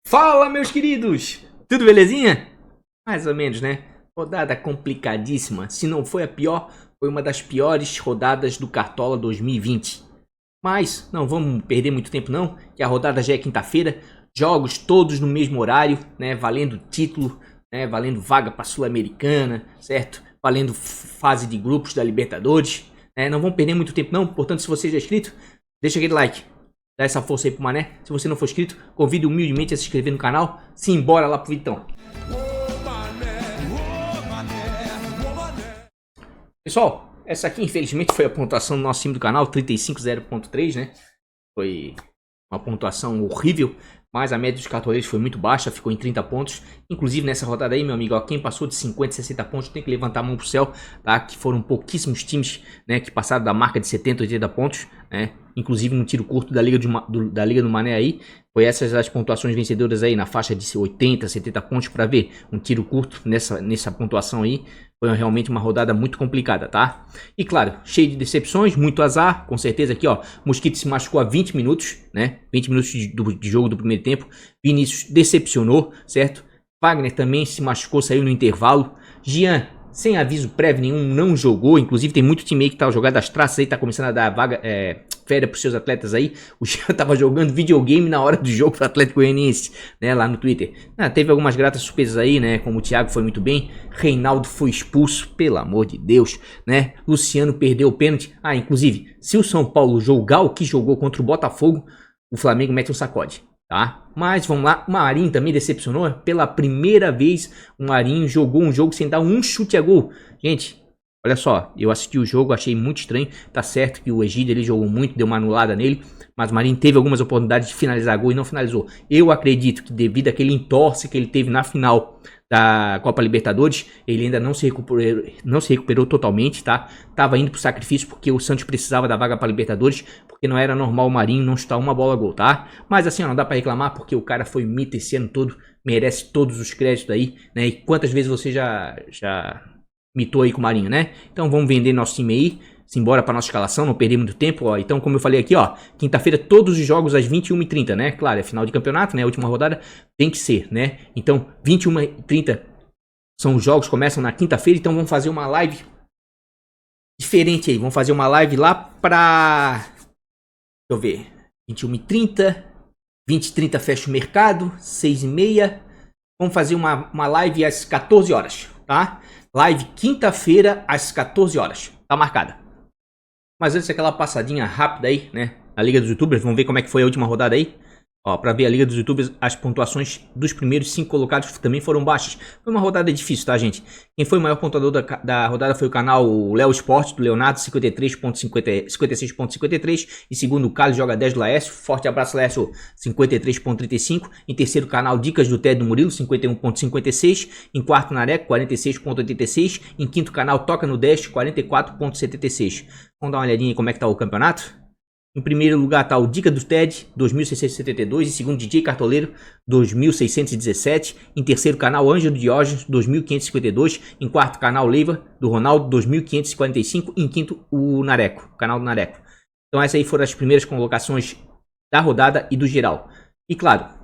Fala, meus queridos! Tudo belezinha? Mais ou menos, né? Rodada complicadíssima. Se não foi a pior, foi uma das piores rodadas do Cartola 2020. Mas não vamos perder muito tempo não, que a rodada já é quinta-feira. Jogos todos no mesmo horário, né? Valendo título, né? Valendo vaga para Sul-Americana, certo? Valendo fase de grupos da Libertadores. Né? Não vamos perder muito tempo não, portanto, se você já é inscrito, deixa aquele like. Dá essa força aí pro Mané. Se você não for inscrito, convido humildemente a se inscrever no canal. Simbora lá pro Vitão. Pessoal, essa aqui infelizmente foi a pontuação do nosso time do canal, 35.0.3, né? Foi uma pontuação horrível, mas a média dos cartoleiros foi muito baixa, ficou em 30 pontos. Inclusive nessa rodada aí, meu amigo, ó, quem passou de 50, 60 pontos tem que levantar a mão pro céu, tá? Que foram pouquíssimos times, né, que passaram da marca de 70, 80 pontos, né? Inclusive no tiro curto da Liga do Mané aí, foi essas as pontuações vencedoras aí, na faixa de 80, 70 pontos para ver. Um tiro curto nessa pontuação aí, foi realmente uma rodada muito complicada, tá? E claro, cheio de decepções, muito azar, com certeza aqui, ó, Mosquito se machucou a 20 minutos, né? 20 minutos de jogo do primeiro tempo, Vinícius decepcionou, certo? Wagner também se machucou, saiu no intervalo, Jean, sem aviso prévio nenhum, não jogou. Inclusive tem muito time aí que tá jogando das traças aí, tá começando a dar vaga, férias pros seus atletas aí. O Jean tava jogando videogame na hora do jogo pro Atlético Goianiense, né, lá no Twitter. Teve algumas gratas surpresas aí, né, como o Thiago foi muito bem, Reinaldo foi expulso, pelo amor de Deus, né, Luciano perdeu o pênalti. Inclusive, se o São Paulo jogar o que jogou contra o Botafogo, o Flamengo mete um sacode. Tá? Mas vamos lá, o Marinho também decepcionou. Pela primeira vez o Marinho jogou um jogo sem dar um chute a gol. Gente, olha só, eu assisti o jogo, achei muito estranho. Tá certo que o Egídio ele jogou muito, deu uma anulada nele, mas o Marinho teve algumas oportunidades de finalizar gol e não finalizou. Eu acredito que devido àquele entorse que ele teve na final da Copa Libertadores, ele ainda não se recuperou totalmente, tá? Tava indo pro sacrifício porque o Santos precisava da vaga para Libertadores, porque não era normal o Marinho não chutar uma bola a gol, tá? Mas assim, ó, não dá para reclamar porque o cara foi mito esse ano todo, merece todos os créditos aí, né? E quantas vezes você já mitou aí com o Marinho, né? Então vamos vender nosso time aí, simbora para nossa escalação, não perder muito tempo, ó. Então, como eu falei aqui, ó, quinta-feira todos os jogos às 21h30, né? Claro, é final de campeonato, né? A última rodada tem que ser, né? Então, 21h30 são os jogos, começam na quinta-feira, então vamos fazer uma live diferente aí. Vamos fazer uma live lá pra... Deixa eu ver. 21h30, 20h30 fecha o mercado, 6h30. Vamos fazer uma live às 14 horas, tá? Live quinta-feira às 14 horas. Tá marcada. Mas antes aquela passadinha rápida aí, né? A Liga dos Youtubers, vamos ver como é que foi a última rodada aí. Ó, pra ver a Liga dos Youtubers, as pontuações dos primeiros 5 colocados também foram baixas. Foi uma rodada difícil, tá, gente? Quem foi o maior pontuador da rodada foi o canal Léo Sport, do Leonardo, 56.53. Em segundo, o Carlos Joga 10 do Laércio. Forte abraço, Laércio, 53.35. Em terceiro, canal Dicas do Ted do Murilo, 51.56. Em quarto, Nareco, 46.86. Em quinto, canal Toca no Dash, 44.76. Vamos dar uma olhadinha em como é que tá o campeonato? Em primeiro lugar está o Dica do TED, 2.672. Em segundo, DJ Cartoleiro, 2.617. Em terceiro, canal Ângelo Diógenes, 2.552. Em quarto, canal Leiva, do Ronaldo, 2.545. Em quinto, o Nareco, canal do Nareco. Então essas aí foram as primeiras colocações da rodada e do geral. E claro,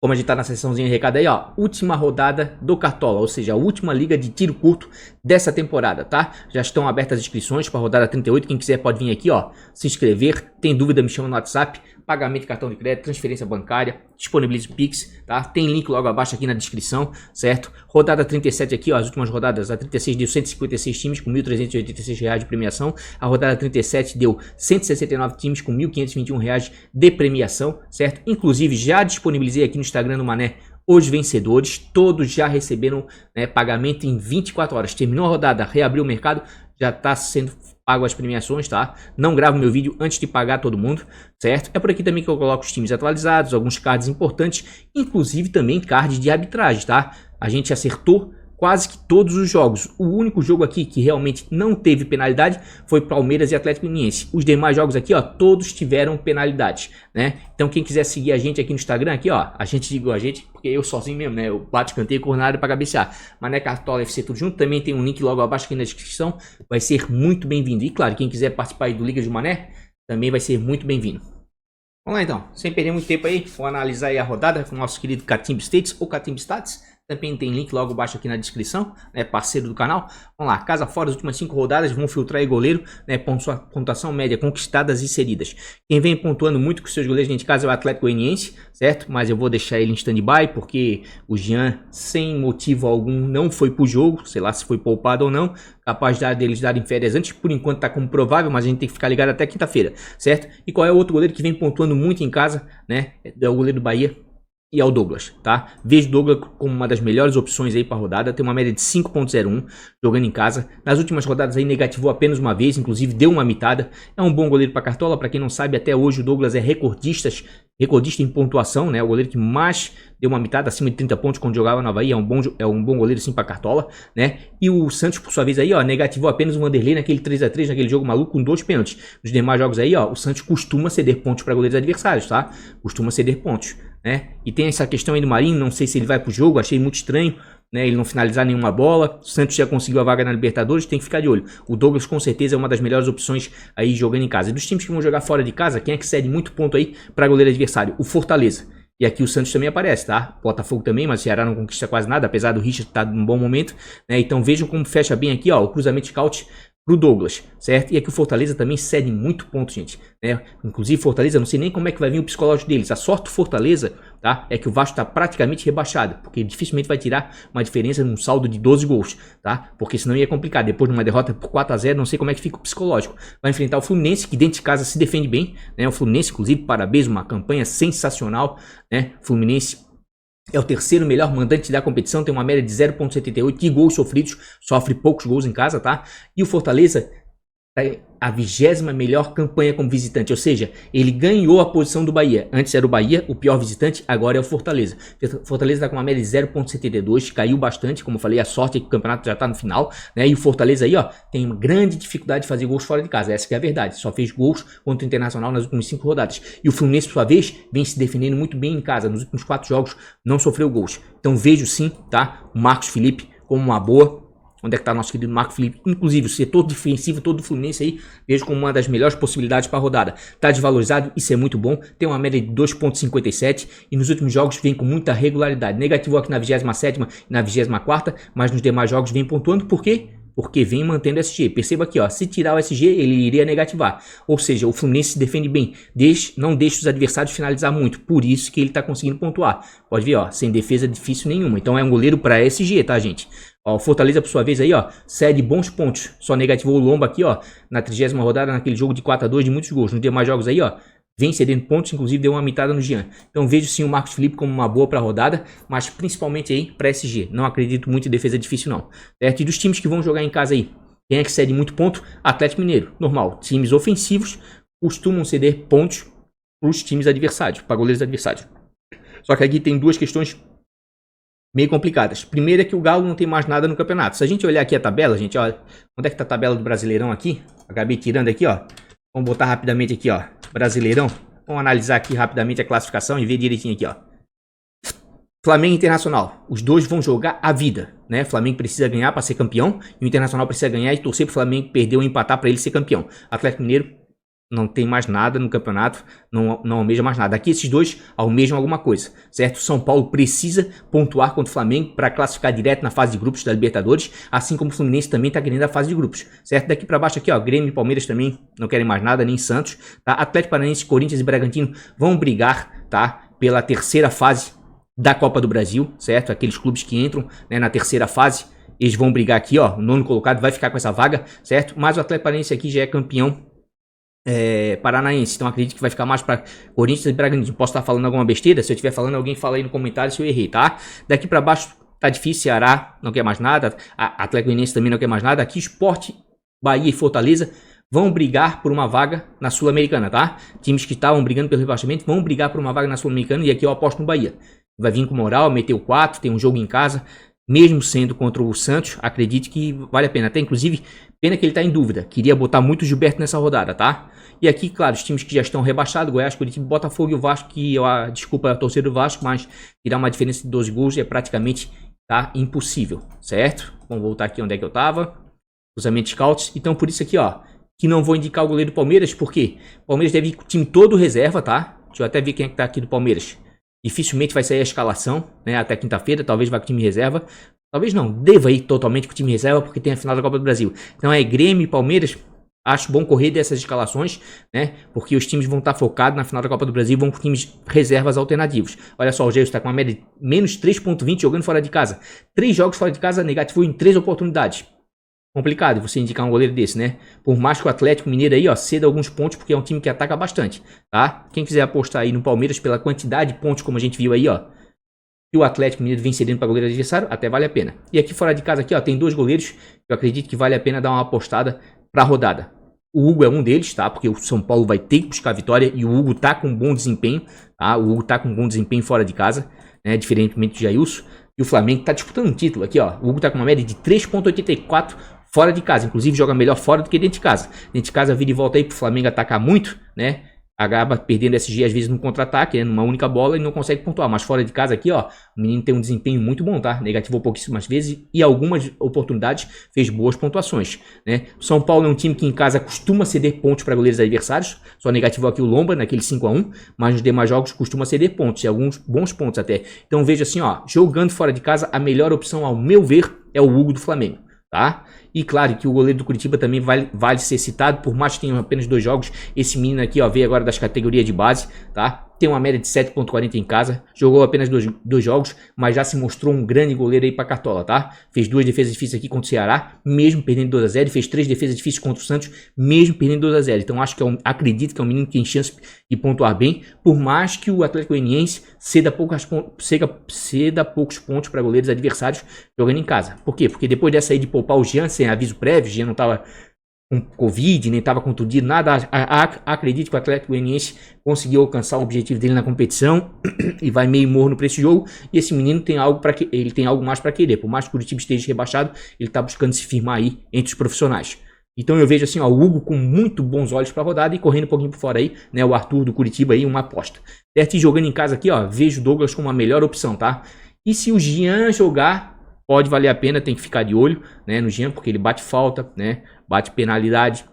como a gente tá na seçãozinha de recado aí, ó, última rodada do Cartola, ou seja, a última liga de tiro curto dessa temporada, tá? Já estão abertas as inscrições para a rodada 38, quem quiser pode vir aqui, ó, se inscrever, tem dúvida me chama no WhatsApp, pagamento de cartão de crédito, transferência bancária, disponibiliza o Pix, tá? Tem link logo abaixo aqui na descrição, certo? Rodada 37 aqui, ó, as últimas rodadas, a 36 deu 156 times com R$ 1.386 de premiação, a rodada 37 deu 169 times com R$ 1.521 de premiação, certo? Inclusive já disponibilizei aqui no Instagram do Mané os vencedores, todos já receberam, né, pagamento em 24 horas. Terminou a rodada, reabriu o mercado, já está sendo pago as premiações, tá? Não gravo meu vídeo antes de pagar todo mundo, certo? É por aqui também que eu coloco os times atualizados, alguns cards importantes, inclusive também cards de arbitragem, tá? A gente acertou quase que todos os jogos. O único jogo aqui que realmente não teve penalidade foi Palmeiras e Atlético Goianiense. Os demais jogos aqui, ó, todos tiveram penalidades, né? Então quem quiser seguir a gente aqui no Instagram, aqui, ó, a gente digo a gente, porque eu sozinho mesmo, né? Eu bato, canteio, corro na área pra cabecear. Mané Cartola FC tudo junto, também tem um link logo abaixo aqui na descrição, vai ser muito bem-vindo. E claro, quem quiser participar aí do Liga de Mané, também vai ser muito bem-vindo. Vamos lá então, sem perder muito tempo aí, vou analisar aí a rodada com o nosso querido Catimba States ou Catimba Stats. Também tem link logo abaixo aqui na descrição, né, parceiro do canal. Vamos lá, casa fora, as últimas 5 rodadas, vão filtrar aí goleiro, né, pontuação média, conquistadas e cedidas. Quem vem pontuando muito com seus goleiros dentro de casa é o Atlético Goianiense, certo? Mas eu vou deixar ele em stand-by, porque o Jean, sem motivo algum, não foi pro jogo, sei lá se foi poupado ou não. Capaz deles darem férias antes, por enquanto tá como provável, mas a gente tem que ficar ligado até quinta-feira, certo? E qual é o outro goleiro que vem pontuando muito em casa, né? É o goleiro do Bahia, e ao Douglas, tá? Vejo o Douglas como uma das melhores opções aí para a rodada, tem uma média de 5.01 jogando em casa. Nas últimas rodadas aí negativou apenas uma vez, inclusive deu uma mitada. É um bom goleiro para cartola, para quem não sabe, até hoje o Douglas é recordista em pontuação, né? O goleiro que mais deu uma mitada, acima de 30 pontos quando jogava no Avaí, é um bom goleiro sim para cartola, né? E o Santos, por sua vez aí, ó, negativou apenas o Vanderlei naquele 3x3, naquele jogo maluco com 2 pênaltis. Nos demais jogos aí, ó, o Santos costuma ceder pontos para goleiros adversários, tá? Costuma ceder pontos, né? E tem essa questão aí do Marinho, não sei se ele vai pro jogo, achei muito estranho, né, ele não finalizar nenhuma bola. O Santos já conseguiu a vaga na Libertadores, tem que ficar de olho. O Douglas com certeza é uma das melhores opções aí jogando em casa. E dos times que vão jogar fora de casa, quem é que cede muito ponto aí para goleiro adversário? O Fortaleza. E aqui o Santos também aparece, tá? Botafogo também, mas o Ceará não conquista quase nada, apesar do Richard estar num bom momento, né? Então vejam como fecha bem aqui, ó, o cruzamento scout pro Douglas, certo? E aqui o Fortaleza também cede muito ponto, gente, né? Inclusive Fortaleza, não sei nem como é que vai vir o psicológico deles. A sorte do Fortaleza, tá? É que o Vasco tá praticamente rebaixado, porque dificilmente vai tirar uma diferença num saldo de 12 gols, tá? Porque senão ia complicar. Depois de uma derrota por 4x0, não sei como é que fica o psicológico. Vai enfrentar o Fluminense, que dentro de casa se defende bem, né? O Fluminense, inclusive, parabéns, uma campanha sensacional, né? Fluminense é o terceiro melhor mandante da competição, tem uma média de 0.78 de gols sofridos, sofre poucos gols em casa, tá? E o Fortaleza é a 20ª melhor campanha como visitante, ou seja, ele ganhou a posição do Bahia. Antes era o Bahia, o pior visitante, agora é o Fortaleza. Fortaleza está com uma média de 0.72, caiu bastante, como eu falei, a sorte é que o campeonato já está no final, né? E o Fortaleza aí, ó, tem uma grande dificuldade de fazer gols fora de casa, essa que é a verdade. Só fez gols contra o Internacional nas últimas 5 rodadas. E o Fluminense, por sua vez, vem se defendendo muito bem em casa. Nos últimos 4 jogos não sofreu gols. Então vejo sim, tá? O Marcos Felipe como uma boa. Onde é que tá nosso querido Marco Felipe? Inclusive, o setor defensivo todo do Fluminense aí, vejo como uma das melhores possibilidades para a rodada. Tá desvalorizado, isso é muito bom. Tem uma média de 2.57 e nos últimos jogos vem com muita regularidade. Negativou aqui na 27ª e na 24ª, mas nos demais jogos vem pontuando. Por quê? Porque vem mantendo o SG. Perceba aqui, ó, se tirar o SG, ele iria negativar. Ou seja, o Fluminense se defende bem. Não deixa os adversários finalizar muito. Por isso que ele está conseguindo pontuar. Pode ver, ó, sem defesa difícil nenhuma. Então é um goleiro para SG, tá, gente? Ó, o Fortaleza, por sua vez, aí, ó, cede bons pontos. Só negativou o Lomba aqui, ó, na 30ª rodada, naquele jogo de 4x2 de muitos gols. Nos demais jogos aí, ó, vem cedendo pontos, inclusive deu uma mitada no Jean. Então vejo sim o Marcos Felipe como uma boa para a rodada, mas principalmente aí para SG. Não acredito muito em defesa difícil não. Certo? E dos times que vão jogar em casa aí, quem é que cede muito ponto? Atlético Mineiro. Normal, times ofensivos costumam ceder pontos para os times adversários, para goleiros adversários. Só que aqui tem duas questões meio complicadas. Primeiro é que o Galo não tem mais nada no campeonato. Se a gente olhar aqui a tabela, gente, ó, onde é que tá a tabela do Brasileirão aqui? Acabei tirando aqui, ó. Vamos botar rapidamente aqui, ó, Brasileirão. Vamos analisar aqui rapidamente a classificação e ver direitinho aqui, ó. Flamengo e Internacional, os dois vão jogar a vida, né? Flamengo precisa ganhar para ser campeão e o Internacional precisa ganhar e torcer pro Flamengo perder ou empatar para ele ser campeão. Atlético Mineiro não tem mais nada no campeonato, não almeja mais nada. Aqui esses dois almejam alguma coisa, certo? São Paulo precisa pontuar contra o Flamengo para classificar direto na fase de grupos da Libertadores, assim como o Fluminense também está querendo a fase de grupos, certo? Daqui para baixo aqui, ó, Grêmio e Palmeiras também não querem mais nada, nem Santos, tá? Atlético Paranaense, Corinthians e Bragantino vão brigar, tá? Pela terceira fase da Copa do Brasil, certo? Aqueles clubes que entram, né, na terceira fase, eles vão brigar aqui, ó, o nono colocado vai ficar com essa vaga, certo? Mas o Atlético Paranaense aqui já é campeão paranaense, então acredito que vai ficar mais para Corinthians e Bragantino. Posso estar falando alguma besteira? Se eu estiver falando, alguém fala aí no comentário se eu errei, tá? Daqui para baixo tá difícil, Ceará não quer mais nada, Atlético Goianiense também não quer mais nada. Aqui Sport, Bahia e Fortaleza vão brigar por uma vaga na Sul-Americana, tá? Times que estavam brigando pelo rebaixamento vão brigar por uma vaga na Sul-Americana e aqui eu aposto no Bahia. Vai vir com moral, meteu 4, tem um jogo em casa, mesmo sendo contra o Santos, acredito que vale a pena. Até inclusive, pena que ele está em dúvida. Queria botar muito o Gilberto nessa rodada, tá? E aqui, claro, os times que já estão rebaixados, Goiás, Curitiba, Botafogo e o Vasco, que desculpa a torcida do Vasco, mas tirar uma diferença de 12 gols é praticamente, tá, impossível, certo? Vamos voltar aqui onde é que eu tava. Cruzamento scouts. Então, por isso aqui, ó, que não vou indicar o goleiro do Palmeiras, porque o Palmeiras deve ir com o time todo reserva, tá? Deixa eu até ver quem é que tá aqui do Palmeiras. Dificilmente vai sair a escalação, né? Até quinta-feira, talvez vá com o time reserva. Talvez não, deva ir totalmente com o time reserva, porque tem a final da Copa do Brasil. Então é Grêmio e Palmeiras. Acho bom correr dessas escalações, né? Porque os times vão estar focados na final da Copa do Brasil, vão com times reservas alternativos. Olha só, o Gêmeos está com uma média de menos 3,20 jogando fora de casa. 3 jogos fora de casa, negativo em 3 oportunidades. Complicado você indicar um goleiro desse, né? Por mais que o Atlético Mineiro aí, ó, ceda alguns pontos, porque é um time que ataca bastante, tá? Quem quiser apostar aí no Palmeiras pela quantidade de pontos, como a gente viu aí, ó, que o Atlético Mineiro vem cedendo para goleiro adversário, até vale a pena. E aqui fora de casa, aqui, ó, tem 2 goleiros que eu acredito que vale a pena dar uma apostada para a rodada. O Hugo é um deles, tá? Porque o São Paulo vai ter que buscar a vitória e o Hugo tá com um bom desempenho, tá? O Hugo tá com um bom desempenho fora de casa, né? Diferentemente do Jailson. E o Flamengo tá disputando um título aqui, ó. O Hugo tá com uma média de 3,84 fora de casa. Inclusive joga melhor fora do que dentro de casa. Dentro de casa, vira e volta aí pro Flamengo atacar muito, né? Acaba perdendo SG às vezes no contra-ataque, né? Numa única bola e não consegue pontuar. Mas fora de casa aqui, ó, o menino tem um desempenho muito bom, tá? Negativou pouquíssimas vezes e algumas oportunidades fez boas pontuações, né? O São Paulo é um time que em casa costuma ceder pontos para goleiros adversários. Só negativou aqui o Lomba naquele 5-1, mas nos demais jogos costuma ceder pontos e alguns bons pontos até. Então veja assim, ó, jogando fora de casa, a melhor opção ao meu ver é o Hugo do Flamengo, tá? E claro que o goleiro do Curitiba também vale ser citado, por mais que tenha apenas 2 jogos. Esse menino aqui, ó, veio agora das categorias de base, tá? Tem uma média de 7,40 em casa, jogou apenas 2 jogos, mas já se mostrou um grande goleiro aí pra Cartola, tá? Fez 2 defesas difíceis aqui contra o Ceará, mesmo perdendo 2-0, e fez 3 defesas difíceis contra o Santos, mesmo perdendo 2-0. Então acho que acredito que é um menino que tem chance de pontuar bem, por mais que o Atlético Goianiense ceda poucos pontos para goleiros adversários jogando em casa. Por quê? Porque depois dessa aí de poupar o Jean sem aviso prévio, o Jean não tava com Covid, nem estava contundido, nada. Acredito que o Atlético Goianiense conseguiu alcançar o objetivo dele na competição e vai meio morno para esse jogo. E esse menino tem algo ele tem algo mais para querer. Por mais que o Curitiba esteja rebaixado, ele está buscando se firmar aí entre os profissionais. Então eu vejo assim, ó, o Hugo com muito bons olhos para a rodada e correndo um pouquinho por fora aí, né? O Arthur do Curitiba aí, uma aposta. Certo? E jogando em casa aqui, ó, vejo o Douglas como a melhor opção, tá? E se o Jean jogar, pode valer a pena, tem que ficar de olho, né, no Jean, porque ele bate falta, né, bate penalidade,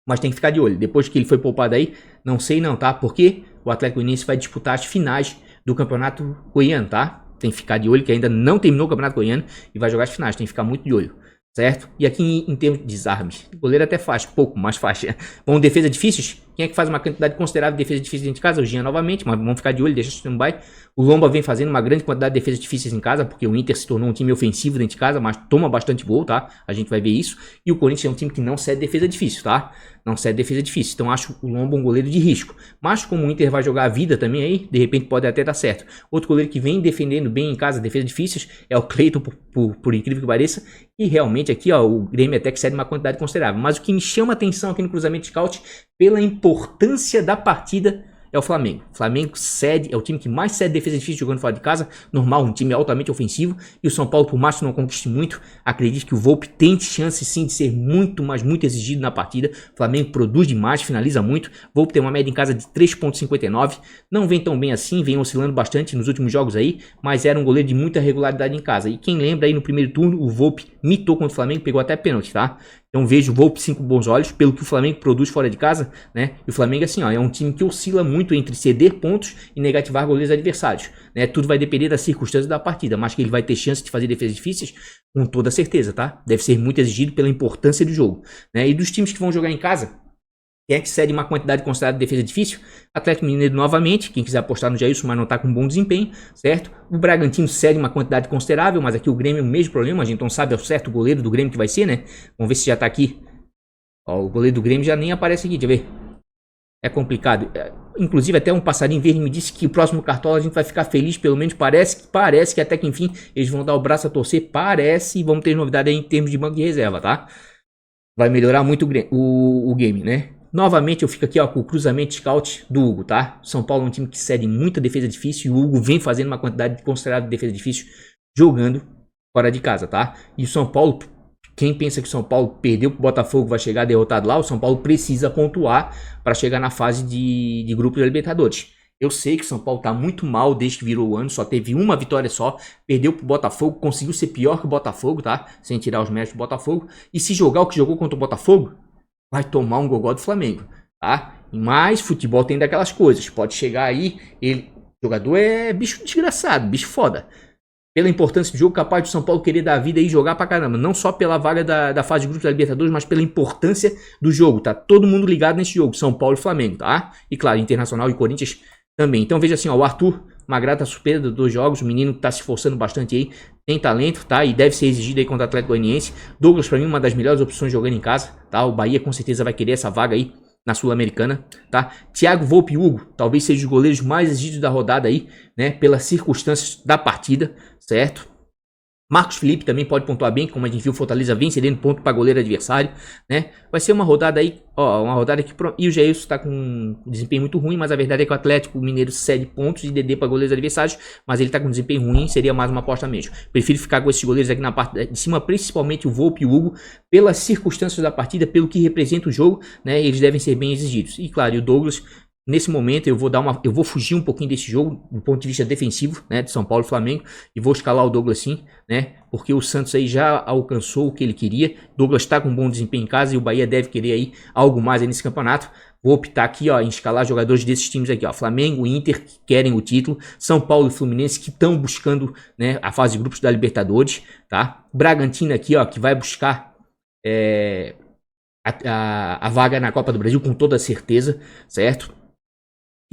mas tem que ficar de olho. Depois que ele foi poupado aí, não sei não, tá? Porque o Atlético Goianiense vai disputar as finais do Campeonato Goiano, tá? Tem que ficar de olho, que ainda não terminou o Campeonato Goiano e vai jogar as finais, tem que ficar muito de olho, certo? E aqui em termos de desarmes, o goleiro até faz, pouco, mas faz. Bom, defesa difíceis, quem é que faz uma quantidade considerável de defesa difíceis dentro de casa? O Jean novamente, mas vamos ficar de olho, deixa stand-by. O Lomba vem fazendo uma grande quantidade de defesas difíceis em casa, porque o Inter se tornou um time ofensivo dentro de casa, mas toma bastante gol, tá? A gente vai ver isso. E o Corinthians é um time que não cede defesa difícil, tá? Não cede defesa difícil. Então acho o Lomba um goleiro de risco. Mas como o Inter vai jogar a vida também aí, de repente pode até dar certo. Outro goleiro que vem defendendo bem em casa defesas difíceis é o Cleiton, por incrível que pareça. E realmente aqui, ó, o Grêmio até que cede uma quantidade considerável. Mas o que me chama a atenção aqui no cruzamento scout, pela importância da partida, é o Flamengo. O Flamengo cede, é o time que mais cede defesa difícil jogando fora de casa. Normal, um time altamente ofensivo. E o São Paulo, por mais que não conquiste muito, acredito que o Volpi tem chance sim de ser muito, mas muito exigido na partida. O Flamengo produz demais, finaliza muito. O Volpi tem uma média em casa de 3,59. Não vem tão bem assim, vem oscilando bastante nos últimos jogos aí, mas era um goleiro de muita regularidade em casa. E quem lembra aí no primeiro turno, o Volpi mitou contra o Flamengo, pegou até pênalti, tá? Então vejo o Volpi 5 bons olhos, pelo que o Flamengo produz fora de casa, né? E o Flamengo assim, ó, é um time que oscila muito entre ceder pontos e negativar goleiros adversários, né? Tudo vai depender das circunstâncias da partida, mas que ele vai ter chance de fazer defesas difíceis, com toda certeza, tá? Deve ser muito exigido pela importância do jogo, né? E dos times que vão jogar em casa, quem é que cede uma quantidade considerada de defesa difícil? Atlético Mineiro novamente, quem quiser apostar no Jailson, mas não está com um bom desempenho, certo? O Bragantino cede uma quantidade considerável, mas aqui o Grêmio é o mesmo problema, a gente não sabe ao certo o goleiro do Grêmio que vai ser, né? Vamos ver se já está aqui. Ó, o goleiro do Grêmio já nem aparece aqui, deixa eu ver. É complicado. Inclusive até um passarinho verde me disse que o próximo Cartola a gente vai ficar feliz, pelo menos parece que até que enfim eles vão dar o braço a torcer, parece, e vamos ter novidade aí em termos de banco de reserva, tá? Vai melhorar muito o game, né? Novamente eu fico aqui, ó, com o cruzamento scout do Hugo, tá? São Paulo é um time que cede muita defesa difícil e o Hugo vem fazendo uma quantidade considerável de defesa difícil jogando fora de casa, tá? E o São Paulo, quem pensa que o São Paulo perdeu pro Botafogo, vai chegar derrotado lá, o São Paulo precisa pontuar para chegar na fase de grupo da Libertadores. Eu sei que o São Paulo tá muito mal desde que virou o ano, só teve uma vitória só, perdeu pro Botafogo, conseguiu ser pior que o Botafogo, tá? Sem tirar os méritos do Botafogo. E se jogar o que jogou contra o Botafogo, vai tomar um gogó do Flamengo, tá? Mas futebol tem daquelas coisas. Pode chegar aí, o jogador é bicho desgraçado, bicho foda. Pela importância do jogo, capaz do São Paulo querer dar a vida e jogar pra caramba. Não só pela vaga da fase de grupos da Libertadores, mas pela importância do jogo. Tá todo mundo ligado nesse jogo, São Paulo e Flamengo, tá? E claro, Internacional e Corinthians também. Então veja assim, ó, o Arthur, uma grata surpresa dos 2 jogos. O menino tá se esforçando bastante aí. Tem talento, tá? E deve ser exigido aí contra o Atlético Goianiense. Douglas, pra mim, uma das melhores opções jogando em casa, tá? O Bahia com certeza vai querer essa vaga aí na Sul-Americana, tá? Thiago, Volpe e Hugo, talvez sejam os goleiros mais exigidos da rodada aí, né? Pelas circunstâncias da partida, certo? Marcos Felipe também pode pontuar bem, como a gente viu, Fortaleza vem cedendo ponto para goleiro adversário, né? Vai ser uma rodada aí, ó, uma rodada que... E o Jailson tá com um desempenho muito ruim, mas a verdade é que o Atlético Mineiro cede pontos e DD para goleiros adversários, mas ele tá com um desempenho ruim, seria mais uma aposta mesmo. Prefiro ficar com esses goleiros aqui na parte de cima, principalmente o Volpe e o Hugo, pelas circunstâncias da partida, pelo que representa o jogo, né? Eles devem ser bem exigidos. E claro, e o Douglas... Nesse momento eu vou fugir um pouquinho desse jogo do ponto de vista defensivo, né, de São Paulo e Flamengo, e vou escalar o Douglas sim, né, porque o Santos aí já alcançou o que ele queria. Douglas está com um bom desempenho em casa e o Bahia deve querer aí algo mais aí nesse campeonato. Vou optar aqui, ó, em escalar jogadores desses times aqui, ó, Flamengo e Inter, que querem o título, São Paulo e Fluminense, que estão buscando, né, a fase de grupos da Libertadores, tá? Bragantino aqui, ó, que vai buscar a vaga na Copa do Brasil com toda certeza, certo?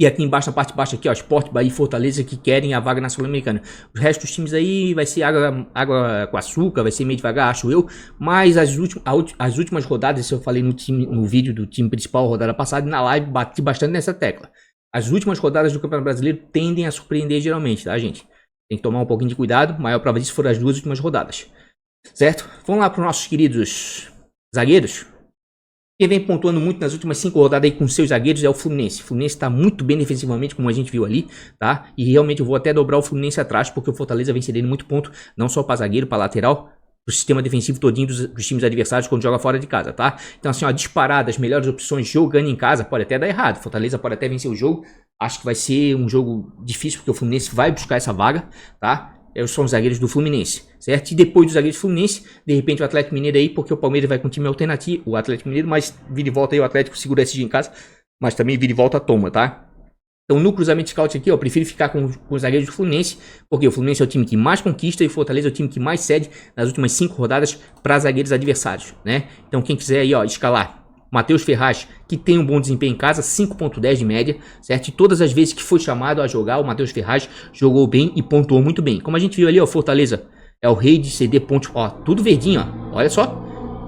E aqui embaixo, na parte de baixo aqui, ó, Sport, Bahia e Fortaleza, que querem a vaga na Sul-Americana. Os restos dos times aí vai ser água com açúcar, vai ser meio devagar, acho eu. Mas as últimas rodadas, isso eu falei no vídeo do time principal, rodada passada, e na live bati bastante nessa tecla. As últimas rodadas do Campeonato Brasileiro tendem a surpreender geralmente, tá, gente? Tem que tomar um pouquinho de cuidado, maior prova disso foram as 2 últimas rodadas. Certo? Vamos lá para os nossos queridos zagueiros. Quem vem pontuando muito nas últimas 5 rodadas aí com seus zagueiros é o Fluminense. O Fluminense está muito bem defensivamente, como a gente viu ali, tá? E realmente eu vou até dobrar o Fluminense atrás, porque o Fortaleza vem cedendo muito ponto, não só para zagueiro, para lateral, pro sistema defensivo todinho dos times adversários quando joga fora de casa, tá? Então assim, ó, disparada, as melhores opções jogando em casa, pode até dar errado. Fortaleza pode até vencer o jogo. Acho que vai ser um jogo difícil, porque o Fluminense vai buscar essa vaga, tá? São os zagueiros do Fluminense, certo? E depois dos zagueiros do Fluminense, de repente o Atlético Mineiro aí, porque o Palmeiras vai com um time alternativo, o Atlético Mineiro, mas vira e volta aí o Atlético segura esse dia em casa, mas também vira e volta toma, tá? Então no cruzamento scout aqui, ó, eu prefiro ficar com os zagueiros do Fluminense, porque o Fluminense é o time que mais conquista e o Fortaleza é o time que mais cede nas últimas 5 rodadas para zagueiros adversários, né? Então quem quiser aí, ó, escalar Matheus Ferraz, que tem um bom desempenho em casa, 5.10 de média, certo? E todas as vezes que foi chamado a jogar, o Matheus Ferraz jogou bem e pontuou muito bem. Como a gente viu ali, ó, Fortaleza é o rei de ceder pontos, ó, tudo verdinho, ó, olha só.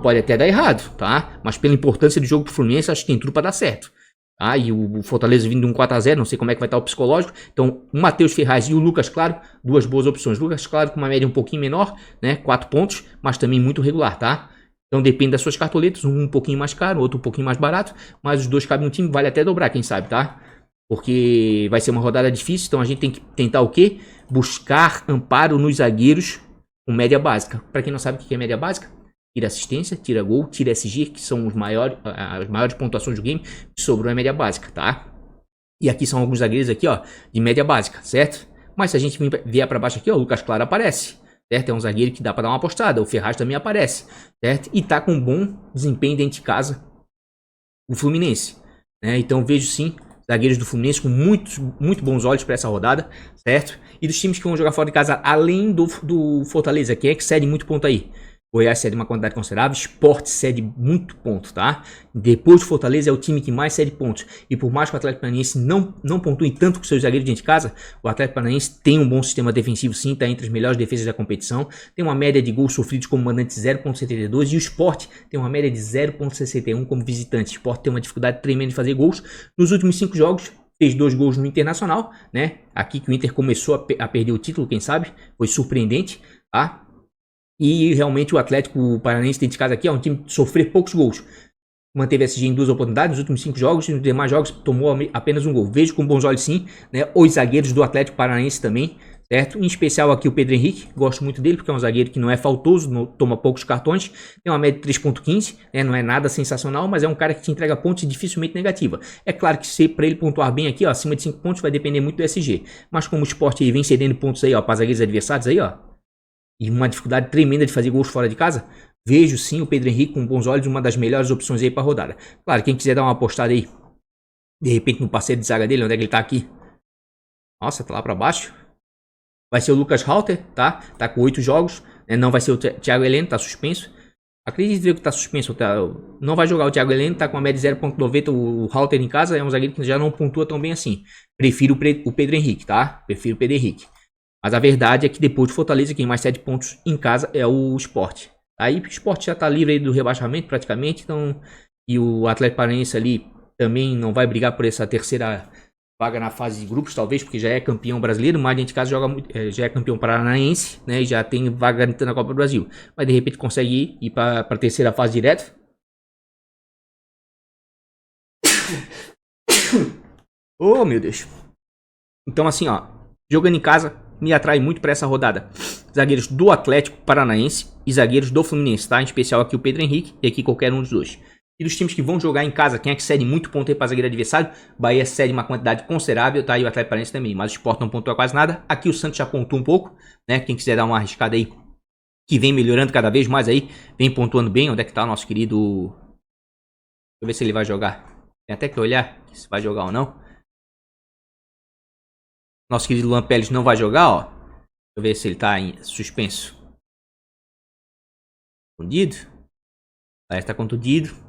Pode até dar errado, tá? Mas pela importância do jogo pro Fluminense, acho que tem tudo para dar certo. Ah, e o Fortaleza vindo de um 4-0, não sei como é que vai estar o psicológico. Então, o Matheus Ferraz e o Lucas Claro, 2 boas opções. Lucas Claro com uma média um pouquinho menor, né? 4 pontos, mas também muito regular, tá? Então depende das suas cartoletas, um pouquinho mais caro, outro um pouquinho mais barato, mas os 2 cabem no time, vale até dobrar, quem sabe, tá? Porque vai ser uma rodada difícil, então a gente tem que tentar o quê? Buscar amparo nos zagueiros com média básica. Para quem não sabe o que é média básica, tira assistência, tira gol, tira SG, que são as maiores pontuações do game, que sobrou é média básica, tá? E aqui são alguns zagueiros aqui, ó, de média básica, certo? Mas se a gente vier para baixo aqui, ó, o Lucas Claro aparece. Certo? É um zagueiro que dá para dar uma apostada. O Ferraz também aparece, certo? E tá com um bom desempenho dentro de casa o Fluminense, né? Então vejo sim zagueiros do Fluminense com muito bons olhos para essa rodada, certo? E dos times que vão jogar fora de casa, além do Fortaleza, quem é que cede muito ponto aí? Goiás cede uma quantidade considerável, Sport cede muito ponto, tá? Depois do Fortaleza é o time que mais cede pontos. E por mais que o Atlético Paranaense não pontue tanto com seus zagueiros dentro de casa, o Atlético Paranaense tem um bom sistema defensivo sim, tá entre as melhores defesas da competição. Tem uma média de gols sofridos como mandante 0.72 e o Sport tem uma média de 0.61 como visitante. O Sport tem uma dificuldade tremenda de fazer gols. Nos últimos 5 jogos, fez 2 gols no Internacional, né? Aqui que o Inter começou a perder o título, quem sabe? Foi surpreendente, tá? E realmente o Atlético Paranaense dentro de casa aqui é um time que sofrer poucos gols. Manteve SG em 2 oportunidades nos últimos 5 jogos, e nos demais jogos tomou apenas um gol. Vejo com bons olhos sim, né? Os zagueiros do Atlético Paranaense também, certo? Em especial aqui o Pedro Henrique, gosto muito dele porque é um zagueiro que não é faltoso, não toma poucos cartões, tem uma média de 3.15, né? Não é nada sensacional, mas é um cara que te entrega pontos dificilmente negativa. É claro que se para ele pontuar bem aqui, ó, acima de 5 pontos vai depender muito do SG. Mas como o Sport aí vem cedendo pontos aí, ó, para zagueiros adversários aí, ó, e uma dificuldade tremenda de fazer gols fora de casa, vejo sim o Pedro Henrique com bons olhos, uma das melhores opções aí para rodada. Claro, quem quiser dar uma apostada aí De repente no parceiro de zaga dele, onde é que ele tá aqui? Nossa, tá lá pra baixo. Vai ser o Lucas Halter, tá? Tá com 8 jogos. Né? Não vai ser o Thiago Heleno, tá suspenso. Acredito que tá suspenso. Tá? Não vai jogar o Thiago Heleno, tá com a média 0.90. O Halter em casa é um zagueiro que já não pontua tão bem assim. Prefiro o Pedro Henrique, tá? Prefiro o Pedro Henrique. Mas a verdade é que depois do Fortaleza, quem mais 7 pontos em casa é o Sport. Aí o Sport já tá livre aí do rebaixamento praticamente. Então, e o Atlético Paranaense ali também não vai brigar por essa terceira vaga na fase de grupos, talvez, porque já é campeão brasileiro, mas dentro de casa joga já é campeão paranaense, né? E já tem vaga na Copa do Brasil. Mas de repente consegue ir para a terceira fase direto. Oh, meu Deus. Então, assim, ó, jogando em casa, me atrai muito para essa rodada. Zagueiros do Atlético Paranaense e zagueiros do Fluminense, tá? Em especial aqui o Pedro Henrique e aqui qualquer um dos dois. E dos times que vão jogar em casa, quem é que cede muito ponto aí para zagueiro adversário? Bahia cede uma quantidade considerável, tá? E o Atlético Paranaense também, mas o Sport não pontua quase nada. Aqui o Santos já pontua um pouco, né? Quem quiser dar uma arriscada aí, que vem melhorando cada vez mais aí, vem pontuando bem. Onde é que tá o nosso querido... Deixa eu ver se ele vai jogar. Tem até que olhar se vai jogar ou não. Nosso querido Luan Pérez não vai jogar, ó. Deixa eu ver se ele tá em suspenso. Contundido. Parece que tá contundido.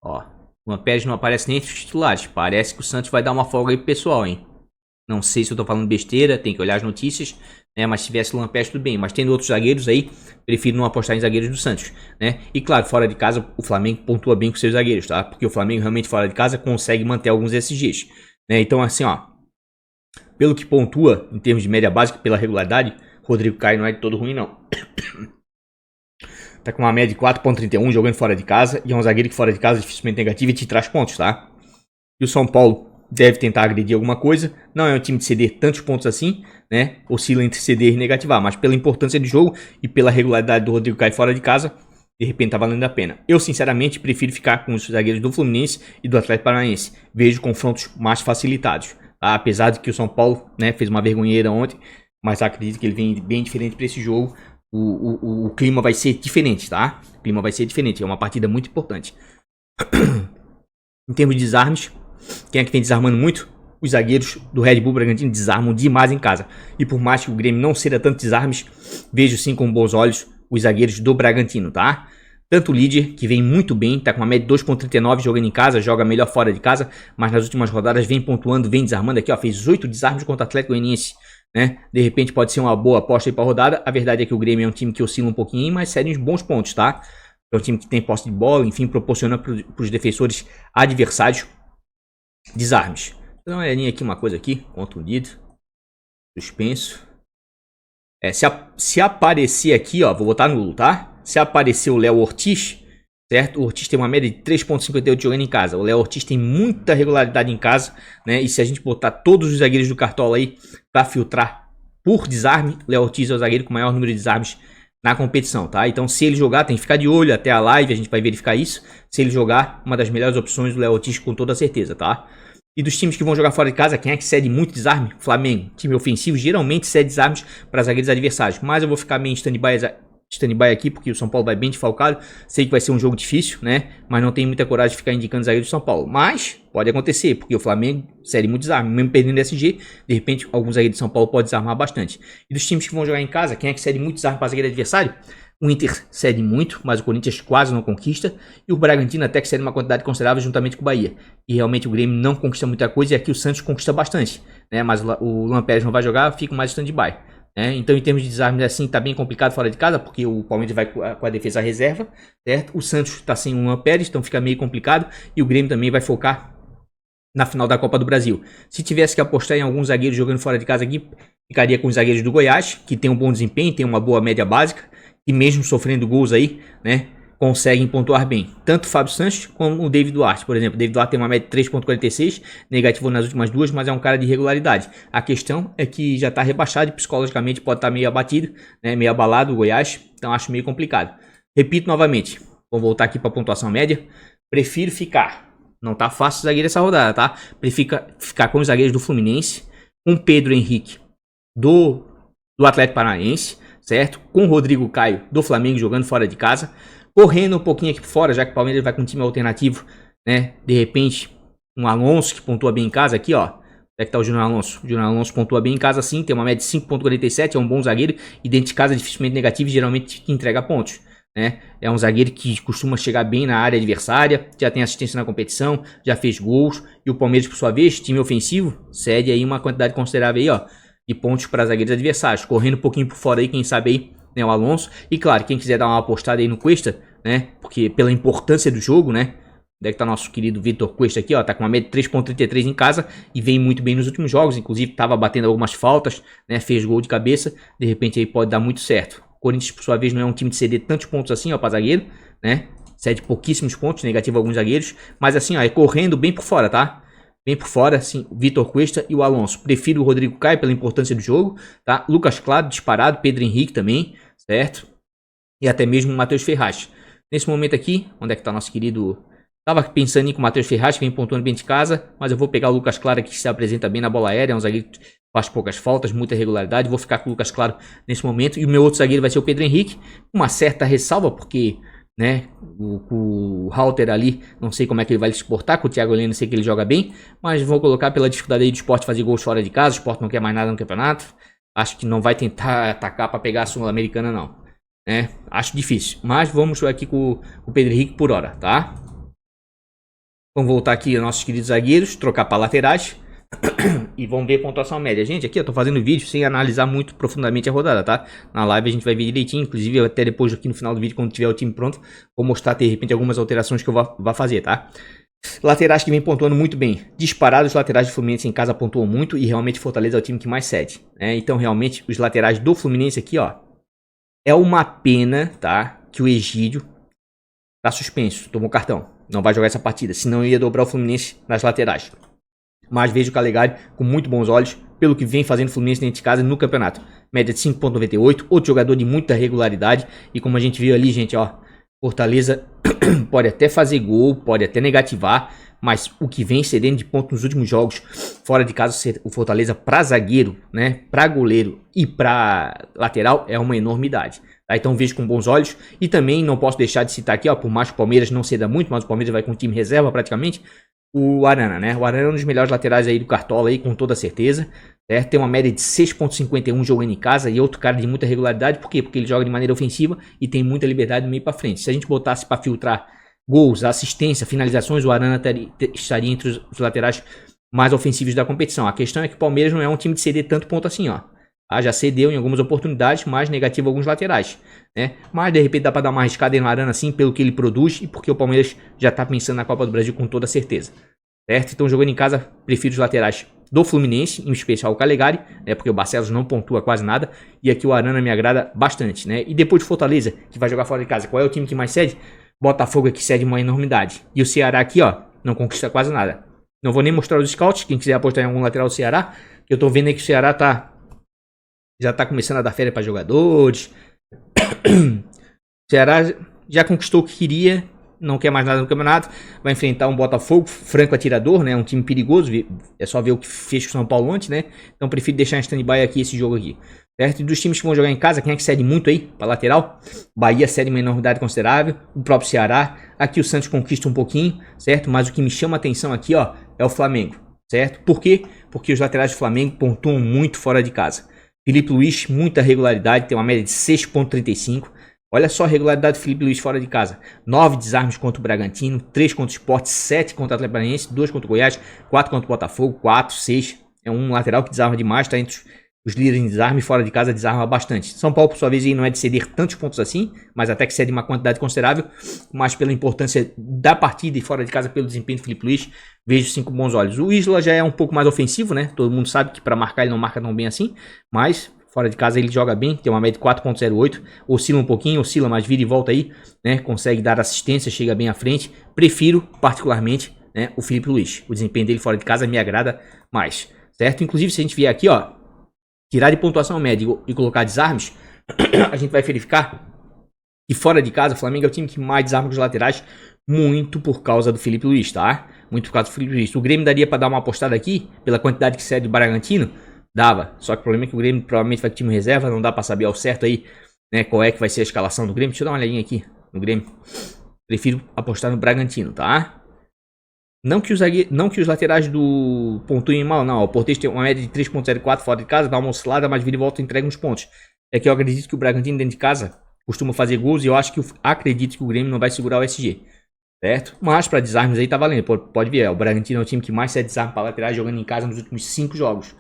Ó, o Luan Pérez não aparece nem entre os titulares. Parece que o Santos vai dar uma folga aí pro pessoal, hein. Não sei se eu tô falando besteira, tem que olhar as notícias, né? Mas se tivesse o Luan Pérez, tudo bem. Mas tendo outros zagueiros aí, prefiro não apostar em zagueiros do Santos, né? E claro, fora de casa, o Flamengo pontua bem com seus zagueiros, tá? Porque o Flamengo realmente fora de casa consegue manter alguns SGs, né? Então, assim, ó, pelo que pontua, em termos de média básica, pela regularidade, Rodrigo Caio não é de todo ruim, não. Tá com uma média de 4.31 jogando fora de casa. E é um zagueiro que fora de casa dificilmente negativo e te traz pontos, tá? E o São Paulo deve tentar agredir alguma coisa. Não é um time de ceder tantos pontos assim, né? Oscila entre ceder e negativar. Mas pela importância do jogo e pela regularidade do Rodrigo Caio fora de casa, de repente tá valendo a pena. Eu, sinceramente, prefiro ficar com os zagueiros do Fluminense e do Atlético Paranaense. Vejo confrontos mais facilitados. Tá? Apesar de que o São Paulo, né, fez uma vergonheira ontem. Mas acredito que ele vem bem diferente para esse jogo. O clima vai ser diferente, tá? O clima vai ser diferente. É uma partida muito importante. Em termos de desarmes, quem é que vem desarmando muito? Os zagueiros do Red Bull Bragantino desarmam demais em casa. E por mais que o Grêmio não ceda tanto desarmes, vejo sim com bons olhos os zagueiros do Bragantino, tá? Tanto o líder, que vem muito bem, tá com uma média de 2.39 jogando em casa, joga melhor fora de casa, mas nas últimas rodadas vem pontuando, vem desarmando aqui, ó, fez 8 desarmes contra o Atlético Goianiense. Né? De repente pode ser uma boa aposta aí pra rodada. A verdade é que o Grêmio é um time que oscila um pouquinho, mas cede uns bons pontos, tá? É um time que tem posse de bola, enfim, proporciona pros defensores adversários desarmes. Então, uma olhadinha aqui, uma coisa aqui, contundido, suspenso. Se aparecer aqui, ó, vou botar nulo, tá? Se aparecer o Léo Ortiz, certo? O Ortiz tem uma média de 3.58 jogando em casa. O Léo Ortiz tem muita regularidade em casa, né? E se a gente botar todos os zagueiros do Cartola aí para filtrar por desarme, o Léo Ortiz é o zagueiro com o maior número de desarmes na competição, tá? Então, se ele jogar, tem que ficar de olho até a live, a gente vai verificar isso. Se ele jogar, uma das melhores opções do Léo Ortiz com toda certeza, tá? E dos times que vão jogar fora de casa, quem é que cede muito desarme? Flamengo. Time ofensivo geralmente cede desarmes para zagueiros adversários, mas eu vou ficar meio em stand-by aqui, porque o São Paulo vai bem desfalcado. Sei que vai ser um jogo difícil, né? Mas não tenho muita coragem de ficar indicando zagueiro do São Paulo. Mas pode acontecer, porque o Flamengo cede muito desarme. Mesmo perdendo SG, de repente alguns zagueiros de São Paulo podem desarmar bastante. E dos times que vão jogar em casa, quem é que cede muito desarme para zagueiro adversário? O Inter cede muito, mas o Corinthians quase não conquista. E o Bragantino até que cede uma quantidade considerável juntamente com o Bahia. E realmente o Grêmio não conquista muita coisa e aqui o Santos conquista bastante, né? Mas o Luan Pérez não vai jogar, fica mais stand-by. Então, em termos de desarme, assim, tá bem complicado fora de casa, porque o Palmeiras vai com a defesa reserva, certo? O Santos tá sem o Luan Pérez, então fica meio complicado. E o Grêmio também vai focar na final da Copa do Brasil. Se tivesse que apostar em alguns zagueiros jogando fora de casa aqui, ficaria com os zagueiros do Goiás, que tem um bom desempenho, tem uma boa média básica, e mesmo sofrendo gols aí, né, conseguem pontuar bem. Tanto o Fábio Santos como o David Duarte, por exemplo. O David Duarte tem uma média de 3.46, negativo nas últimas duas, mas é um cara de regularidade. A questão é que já está rebaixado e psicologicamente pode estar meio abatido, né, meio abalado o Goiás, então acho meio complicado. Repito novamente, vou voltar aqui para a pontuação média. Prefiro ficar, não tá fácil zagueiro essa rodada, tá? Prefiro ficar com os zagueiros do Fluminense, com Pedro Henrique do Atlético Paranaense, certo? Com o Rodrigo Caio do Flamengo jogando fora de casa, correndo um pouquinho aqui por fora, já que o Palmeiras vai com um time alternativo, né? De repente, Um Alonso que pontua bem em casa aqui, ó. Onde é que tá o Júnior Alonso? O Júnior Alonso pontua bem em casa sim, tem uma média de 5,47, é um bom zagueiro e dentro de casa dificilmente negativo e geralmente entrega pontos. Né? É um zagueiro que costuma chegar bem na área adversária, já tem assistência na competição, já fez gols. E o Palmeiras, por sua vez, time ofensivo, cede aí uma quantidade considerável aí, ó, de pontos para zagueiros adversários. Correndo um pouquinho por fora aí, quem sabe aí, né, o Alonso. E claro, quem quiser dar uma apostada aí no Cuesta, né, porque pela importância do jogo, né, deve estar nosso querido Vitor Cuesta aqui, ó, tá com uma média de 3,33 em casa e vem muito bem nos últimos jogos, inclusive tava batendo algumas faltas, né, fez gol de cabeça, de repente aí pode dar muito certo. O Corinthians, por sua vez, não é um time de ceder tantos pontos assim, ó, para zagueiro, né? Cede pouquíssimos pontos, negativo alguns zagueiros, mas assim, ó, é correndo bem por fora, tá? Bem por fora, assim, o Vitor Cuesta e o Alonso. Prefiro o Rodrigo Caio pela importância do jogo, tá? Lucas Claro, disparado, Pedro Henrique também, certo? E até mesmo o Matheus Ferraz. Nesse momento aqui, onde é que tá nosso querido... Tava pensando em com o Matheus Ferraz, que vem pontuando bem de casa, mas eu vou pegar o Lucas Claro aqui, que se apresenta bem na bola aérea, é um zagueiro que faz poucas faltas, muita regularidade. Vou ficar com o Lucas Claro nesse momento. E o meu outro zagueiro vai ser o Pedro Henrique, uma certa ressalva, porque, né, o Halter ali, não sei como é que ele vai se portar, com o Thiago Heleno sei que ele joga bem, mas vou colocar pela dificuldade aí do Sport fazer gols fora de casa. O Sport não quer mais nada no campeonato, acho que não vai tentar atacar para pegar a Sul-Americana não, né, acho difícil, mas vamos aqui com o Pedro Henrique por hora, tá? Vamos voltar aqui aos nossos queridos zagueiros, trocar para laterais e vamos ver a pontuação média. Gente, aqui eu tô fazendo vídeo sem analisar muito profundamente a rodada, tá? Na live a gente vai ver direitinho, inclusive até depois aqui no final do vídeo, quando tiver o time pronto, vou mostrar de repente algumas alterações que eu vou fazer, tá? Laterais que vem pontuando muito bem. Disparados, os laterais do Fluminense em casa pontuam muito e realmente Fortaleza é o time que mais cede, né? Então realmente os laterais do Fluminense aqui, ó, é uma pena, tá? Que o Egídio tá suspenso, tomou cartão. Não vai jogar essa partida, senão ia dobrar o Fluminense nas laterais. Mas vejo o Calegari com muito bons olhos pelo que vem fazendo o Fluminense dentro de casa no campeonato. Média de 5,98, outro jogador de muita regularidade. E como a gente viu ali, gente, ó, Fortaleza pode até fazer gol, pode até negativar, mas o que vem cedendo de ponto nos últimos jogos, fora de casa, o Fortaleza para zagueiro, né, para goleiro e para lateral é uma enormidade. Tá? Então vejo com bons olhos. E também não posso deixar de citar aqui, ó, por mais que o Palmeiras não ceda muito, mas o Palmeiras vai com o time reserva praticamente, o Arana, né? O Arana é um dos melhores laterais aí do Cartola aí, com toda certeza. Certo? Tem uma média de 6,51 jogando em casa e é outro cara de muita regularidade. Por quê? Porque ele joga de maneira ofensiva e tem muita liberdade do meio para frente. Se a gente botasse para filtrar gols, assistência, finalizações, o Arana estaria entre os laterais mais ofensivos da competição. A questão é que o Palmeiras não é um time de ceder tanto ponto assim, ó. Já cedeu em algumas oportunidades, mas negativo alguns laterais, né? Mas de repente dá para dar uma arriscada em Arana assim, pelo que ele produz e porque o Palmeiras já tá pensando na Copa do Brasil com toda certeza, certo? Então jogando em casa, prefiro os laterais do Fluminense, em especial o Calegari, né? Porque o Barcelos não pontua quase nada e aqui o Arana me agrada bastante, né? E depois de Fortaleza, que vai jogar fora de casa, qual é o time que mais cede? Botafogo aqui cede uma enormidade. E o Ceará aqui, ó, não conquista quase nada. Não vou nem mostrar os scouts, quem quiser apostar em algum lateral do Ceará, que eu tô vendo aí que o Ceará já tá começando a dar férias para jogadores. O Ceará já conquistou o que queria, não quer mais nada no campeonato. Vai enfrentar um Botafogo, franco atirador, né? Um time perigoso. É só ver o que fez com o São Paulo antes, né? Então prefiro deixar em stand-by aqui esse jogo aqui. Certo? E dos times que vão jogar em casa, quem é que cede muito aí para lateral? Bahia cede uma enormidade considerável. O próprio Ceará. Aqui o Santos conquista um pouquinho, certo? Mas o que me chama a atenção aqui, ó, é o Flamengo, certo? Por quê? Porque os laterais do Flamengo pontuam muito fora de casa. Felipe Luiz, muita regularidade, tem uma média de 6,35. Olha só a regularidade do Felipe Luiz fora de casa. 9 desarmes contra o Bragantino, 3 contra o Sport, 7 contra o Atlético Paranaense, 2 contra o Goiás, 4 contra o Botafogo, 4, 6. É um lateral que desarma demais, está entre os líderes em desarme, fora de casa desarma bastante. São Paulo, por sua vez, não é de ceder tantos pontos assim, mas até que cede uma quantidade considerável, mas pela importância da partida e fora de casa pelo desempenho do Felipe Luiz, vejo sim com bons olhos. O Isla já é um pouco mais ofensivo, né? Todo mundo sabe que para marcar ele não marca tão bem assim, mas fora de casa ele joga bem, tem uma média de 4,08, oscila um pouquinho, oscila, mas vira e volta aí, né? Consegue dar assistência, chega bem à frente. Prefiro, particularmente, né, o Felipe Luiz. O desempenho dele fora de casa me agrada mais, certo? Inclusive, se a gente vier aqui, ó, tirar de pontuação média e colocar desarmes, a gente vai verificar que fora de casa o Flamengo é o time que mais desarma os laterais, muito por causa do Felipe Luiz, tá? Muito por causa do Felipe Luiz. O Grêmio daria para dar uma apostada aqui, pela quantidade que cede o Bragantino, dava. Só que o problema é que o Grêmio provavelmente vai com time reserva, não dá para saber ao certo aí, né, qual é que vai ser a escalação do Grêmio. Deixa eu dar uma olhadinha aqui no Grêmio. Prefiro apostar no Bragantino, tá? Não que os laterais do pontuem mal, não. O Portez tem uma média de 3.04 fora de casa, dá uma oscilada, mas vira e volta e entrega uns pontos. É que eu acredito que o Bragantino dentro de casa costuma fazer gols e eu acredito que o Grêmio não vai segurar o SG. Certo? Mas para desarmes aí tá valendo. Pode ver, o Bragantino é o time que mais cede desarme para laterais jogando em casa nos últimos 5 jogos.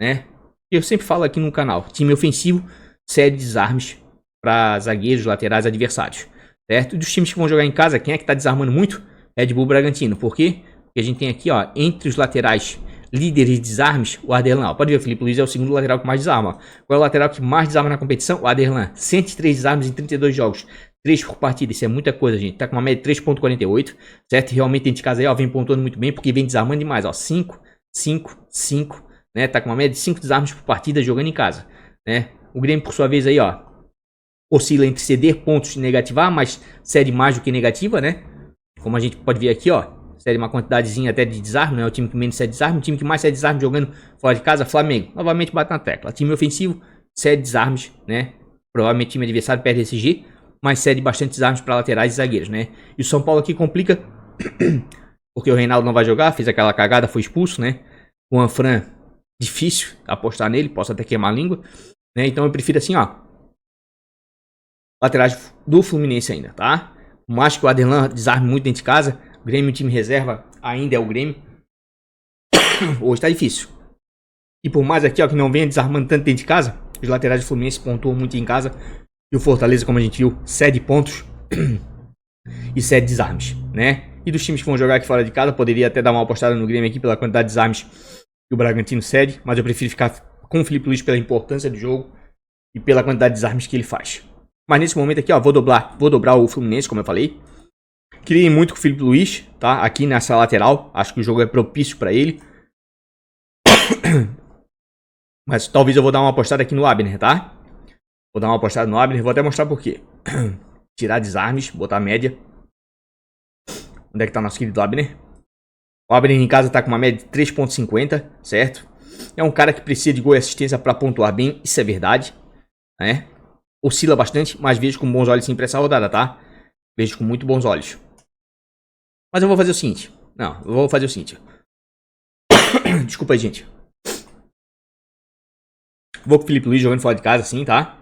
Né? Eu sempre falo aqui no canal, time ofensivo cede desarmes para zagueiros, laterais, adversários. Certo? E dos times que vão jogar em casa, quem é que tá desarmando muito? Red Bull Bragantino. Por quê? Porque a gente tem aqui, ó, entre os laterais líderes de desarmes, o Aderlan. Pode ver, o Felipe Luiz é o segundo lateral que mais desarma. Qual é o lateral que mais desarma na competição? O Aderlan. 103 desarmes em 32 jogos. 3 por partida. Isso é muita coisa, gente. Tá com uma média de 3.48. Certo? E realmente dentro de casa aí, ó, vem pontuando muito bem, porque vem desarmando demais, ó. 5, 5, 5. Né? Tá com uma média de 5 desarmes por partida jogando em casa. Né? O Grêmio, por sua vez, aí, ó, oscila entre ceder pontos e negativar, mas cede mais do que negativa, né? Como a gente pode ver aqui, ó, cede uma quantidadezinha até de desarme, né? O time que menos cede desarme, o time que mais cede desarme jogando fora de casa, Flamengo. Novamente bate na tecla. Time ofensivo, cede desarmes, né? Provavelmente o time adversário perde SG, mas cede bastante desarmes para laterais e zagueiros, né? E o São Paulo aqui complica, porque o Reinaldo não vai jogar, fez aquela cagada, foi expulso, né? O Anfran, difícil apostar nele, posso até queimar a língua, né? Então eu prefiro assim, ó, laterais do Fluminense ainda, tá? Mas que o Aderlan desarme muito dentro de casa. O Grêmio, o time reserva, ainda é o Grêmio. Hoje tá difícil. E por mais aqui, ó, que não venha desarmando tanto dentro de casa, os laterais do Fluminense pontuam muito em casa. E o Fortaleza, como a gente viu, cede pontos e cede desarmes, né? E dos times que vão jogar aqui fora de casa, poderia até dar uma apostada no Grêmio aqui pela quantidade de desarmes que o Bragantino cede, mas eu prefiro ficar com o Felipe Luiz pela importância do jogo e pela quantidade de desarmes que ele faz. Mas nesse momento aqui, ó, vou dobrar o Fluminense, como eu falei. Criei muito com o Felipe Luiz, tá? Aqui nessa lateral. Acho que o jogo é propício pra ele. Mas talvez eu vou dar uma apostada aqui no Abner, tá? Vou dar uma apostada no Abner, vou até mostrar por quê. Tirar desarmes, botar a média. Onde é que tá nosso querido Abner? O Abner em casa tá com uma média de 3.50, certo? É um cara que precisa de gol e assistência pra pontuar bem, isso é verdade, né? Oscila bastante, mas vejo com bons olhos sim pra essa rodada, tá? Vejo com muito bons olhos. Mas eu vou fazer o seguinte. Não, eu vou fazer o seguinte. Desculpa aí, gente. Vou com o Felipe Luiz jogando fora de casa, sim, tá?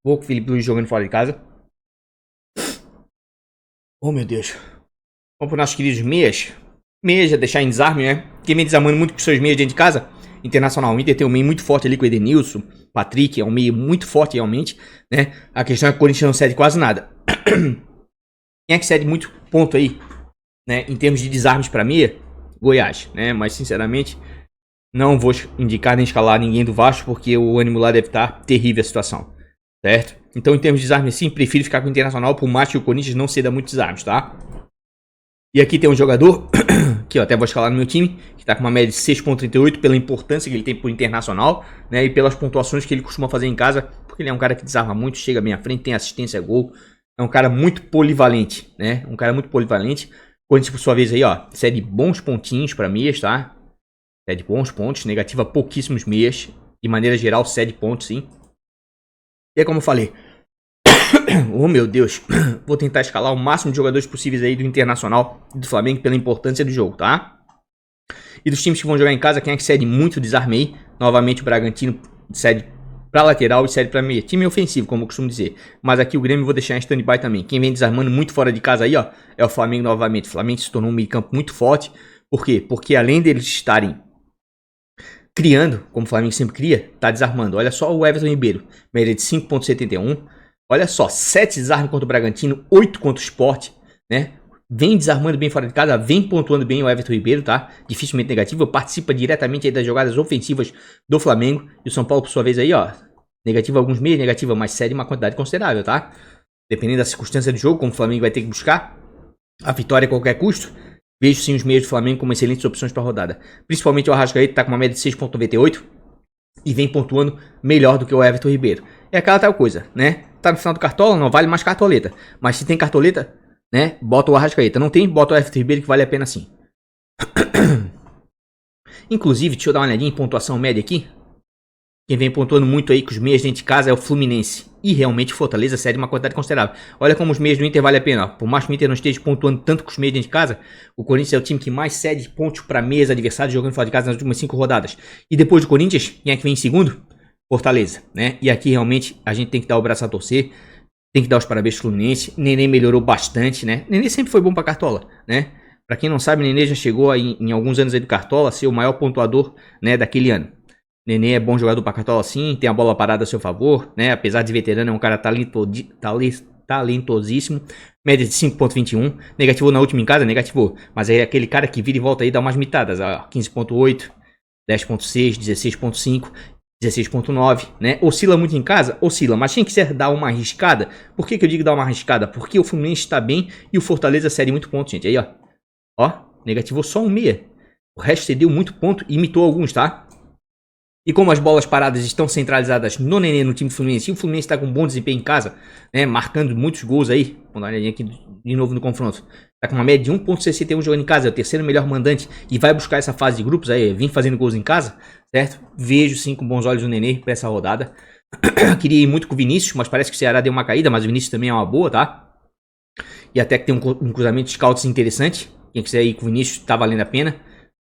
Vou com o Felipe Luiz jogando fora de casa. Oh, meu Deus. Vamos para nossos queridos meias. Meias, deixar em desarme, né? Quem vem desarmando muito com seus meias dentro de casa? Internacional. O Inter tem um meio muito forte ali com o Edenilson. Patrick é um meio muito forte realmente, né? A questão é que o Corinthians não cede quase nada. Quem é que cede muito ponto aí, né? Em termos de desarmes para meia? Goiás, né? Mas sinceramente, não vou indicar nem escalar ninguém do Vasco, porque o ânimo lá deve estar terrível a situação, certo? Então, em termos de desarme, sim, prefiro ficar com o Internacional, por mais que o Corinthians não ceda muitos desarmes, tá? E aqui tem um jogador, que eu até vou escalar no meu time, que tá com uma média de 6.38, pela importância que ele tem pro Internacional, né? E pelas pontuações que ele costuma fazer em casa, porque ele é um cara que desarma muito, chega bem à frente, tem assistência, gol. É um cara muito polivalente, né? Um cara muito polivalente. Corinthians, por sua vez, aí, ó, cede bons pontinhos para meias, tá? Cede bons pontos, negativa pouquíssimos meias. De maneira geral, cede pontos, sim. E é como eu falei. Oh, meu Deus. Vou tentar escalar o máximo de jogadores possíveis aí do Internacional e do Flamengo pela importância do jogo, tá? E dos times que vão jogar em casa, quem é que cede muito desarme aí? Novamente o Bragantino cede pra lateral e cede pra meia. Time ofensivo, como eu costumo dizer. Mas aqui o Grêmio eu vou deixar em stand-by também. Quem vem desarmando muito fora de casa aí, ó, é o Flamengo novamente. O Flamengo se tornou um meio campo muito forte. Por quê? Porque além deles estarem criando, como o Flamengo sempre cria, tá desarmando. Olha só o Everton Ribeiro, média de 5.71. Olha só, 7 desarmes contra o Bragantino, 8 contra o Sport, né? Vem desarmando bem fora de casa, vem pontuando bem o Everton Ribeiro, tá? Dificilmente negativo, participa diretamente aí das jogadas ofensivas do Flamengo. E o São Paulo, por sua vez, aí, ó, negativa alguns meios, negativa, mas cede uma quantidade considerável, tá? Dependendo da circunstância do jogo, como o Flamengo vai ter que buscar a vitória a qualquer custo, vejo sim os meios do Flamengo como excelentes opções para a rodada. Principalmente o Arrascaeta, tá com uma média de 6.98 e vem pontuando melhor do que o Everton Ribeiro. É aquela tal coisa, né? Tá no final do cartola, não vale mais cartoleta. Mas se tem cartoleta, né? Bota o Arrascaeta. Não tem, bota o Everton Ribeiro que vale a pena sim. Inclusive, deixa eu dar uma olhadinha em pontuação média aqui. Quem vem pontuando muito aí com os meias dentro de casa é o Fluminense. E realmente Fortaleza cede uma quantidade considerável. Olha como os meias do Inter vale a pena. Ó. Por mais que o Inter não esteja pontuando tanto com os meias dentro de casa, o Corinthians é o time que mais cede pontos para meias adversários jogando fora de casa nas últimas 5 rodadas. E depois do Corinthians, quem é que vem em segundo? Fortaleza, né? E aqui realmente a gente tem que dar o braço a torcer. Tem que dar os parabéns pro Fluminense. Nenê melhorou bastante, né? Nenê sempre foi bom pra Cartola, né? Pra quem não sabe, Nenê já chegou aí, em alguns anos aí do Cartola a ser o maior pontuador, né, daquele ano. Nenê é bom jogador pra Cartola sim, tem a bola parada a seu favor, né? Apesar de veterano, é um cara talentosíssimo. Média de 5.21. Negativou na última em casa, negativou. Mas é aquele cara que vira e volta aí, dá umas mitadas. 15.8, 10.6, 16.5, 16.9, né? Oscila muito em casa? Oscila. Mas quem quiser dar uma arriscada, por que eu digo dar uma arriscada? Porque o Fluminense está bem e o Fortaleza cede muito ponto, gente. Aí, ó. Ó, negativou só um meia. O resto cedeu muito ponto e imitou alguns, tá? E como as bolas paradas estão centralizadas no Nenê, no time do Fluminense, e o Fluminense está com um bom desempenho em casa, né, marcando muitos gols aí, vamos dar uma olhadinha aqui de novo no confronto, está com uma média de 1.61 jogando em casa, é o terceiro melhor mandante e vai buscar essa fase de grupos aí, vem fazendo gols em casa, certo? Vejo sim com bons olhos o Nenê para essa rodada. Queria ir muito com o Vinícius, mas parece que o Ceará deu uma caída, mas o Vinícius também é uma boa, tá? E até que tem um cruzamento de scouts interessante, quem quiser ir com o Vinícius tá valendo a pena.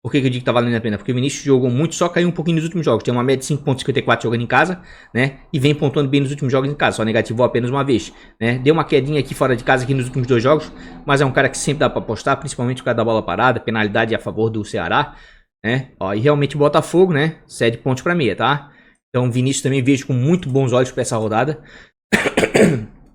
Por que eu digo que tá valendo a pena? Porque o Vinícius jogou muito, só caiu um pouquinho nos últimos jogos. Tem uma média de 5.54 jogando em casa, né? E vem pontuando bem nos últimos jogos em casa. Só negativou apenas uma vez, né? Deu uma quedinha aqui fora de casa aqui nos últimos 2 jogos. Mas é um cara que sempre dá pra apostar, principalmente por causa da bola parada. Penalidade a favor do Ceará, né? Ó, e realmente o Botafogo, né? Cede pontos pra meia, tá? Então o Vinícius também vejo com muito bons olhos pra essa rodada.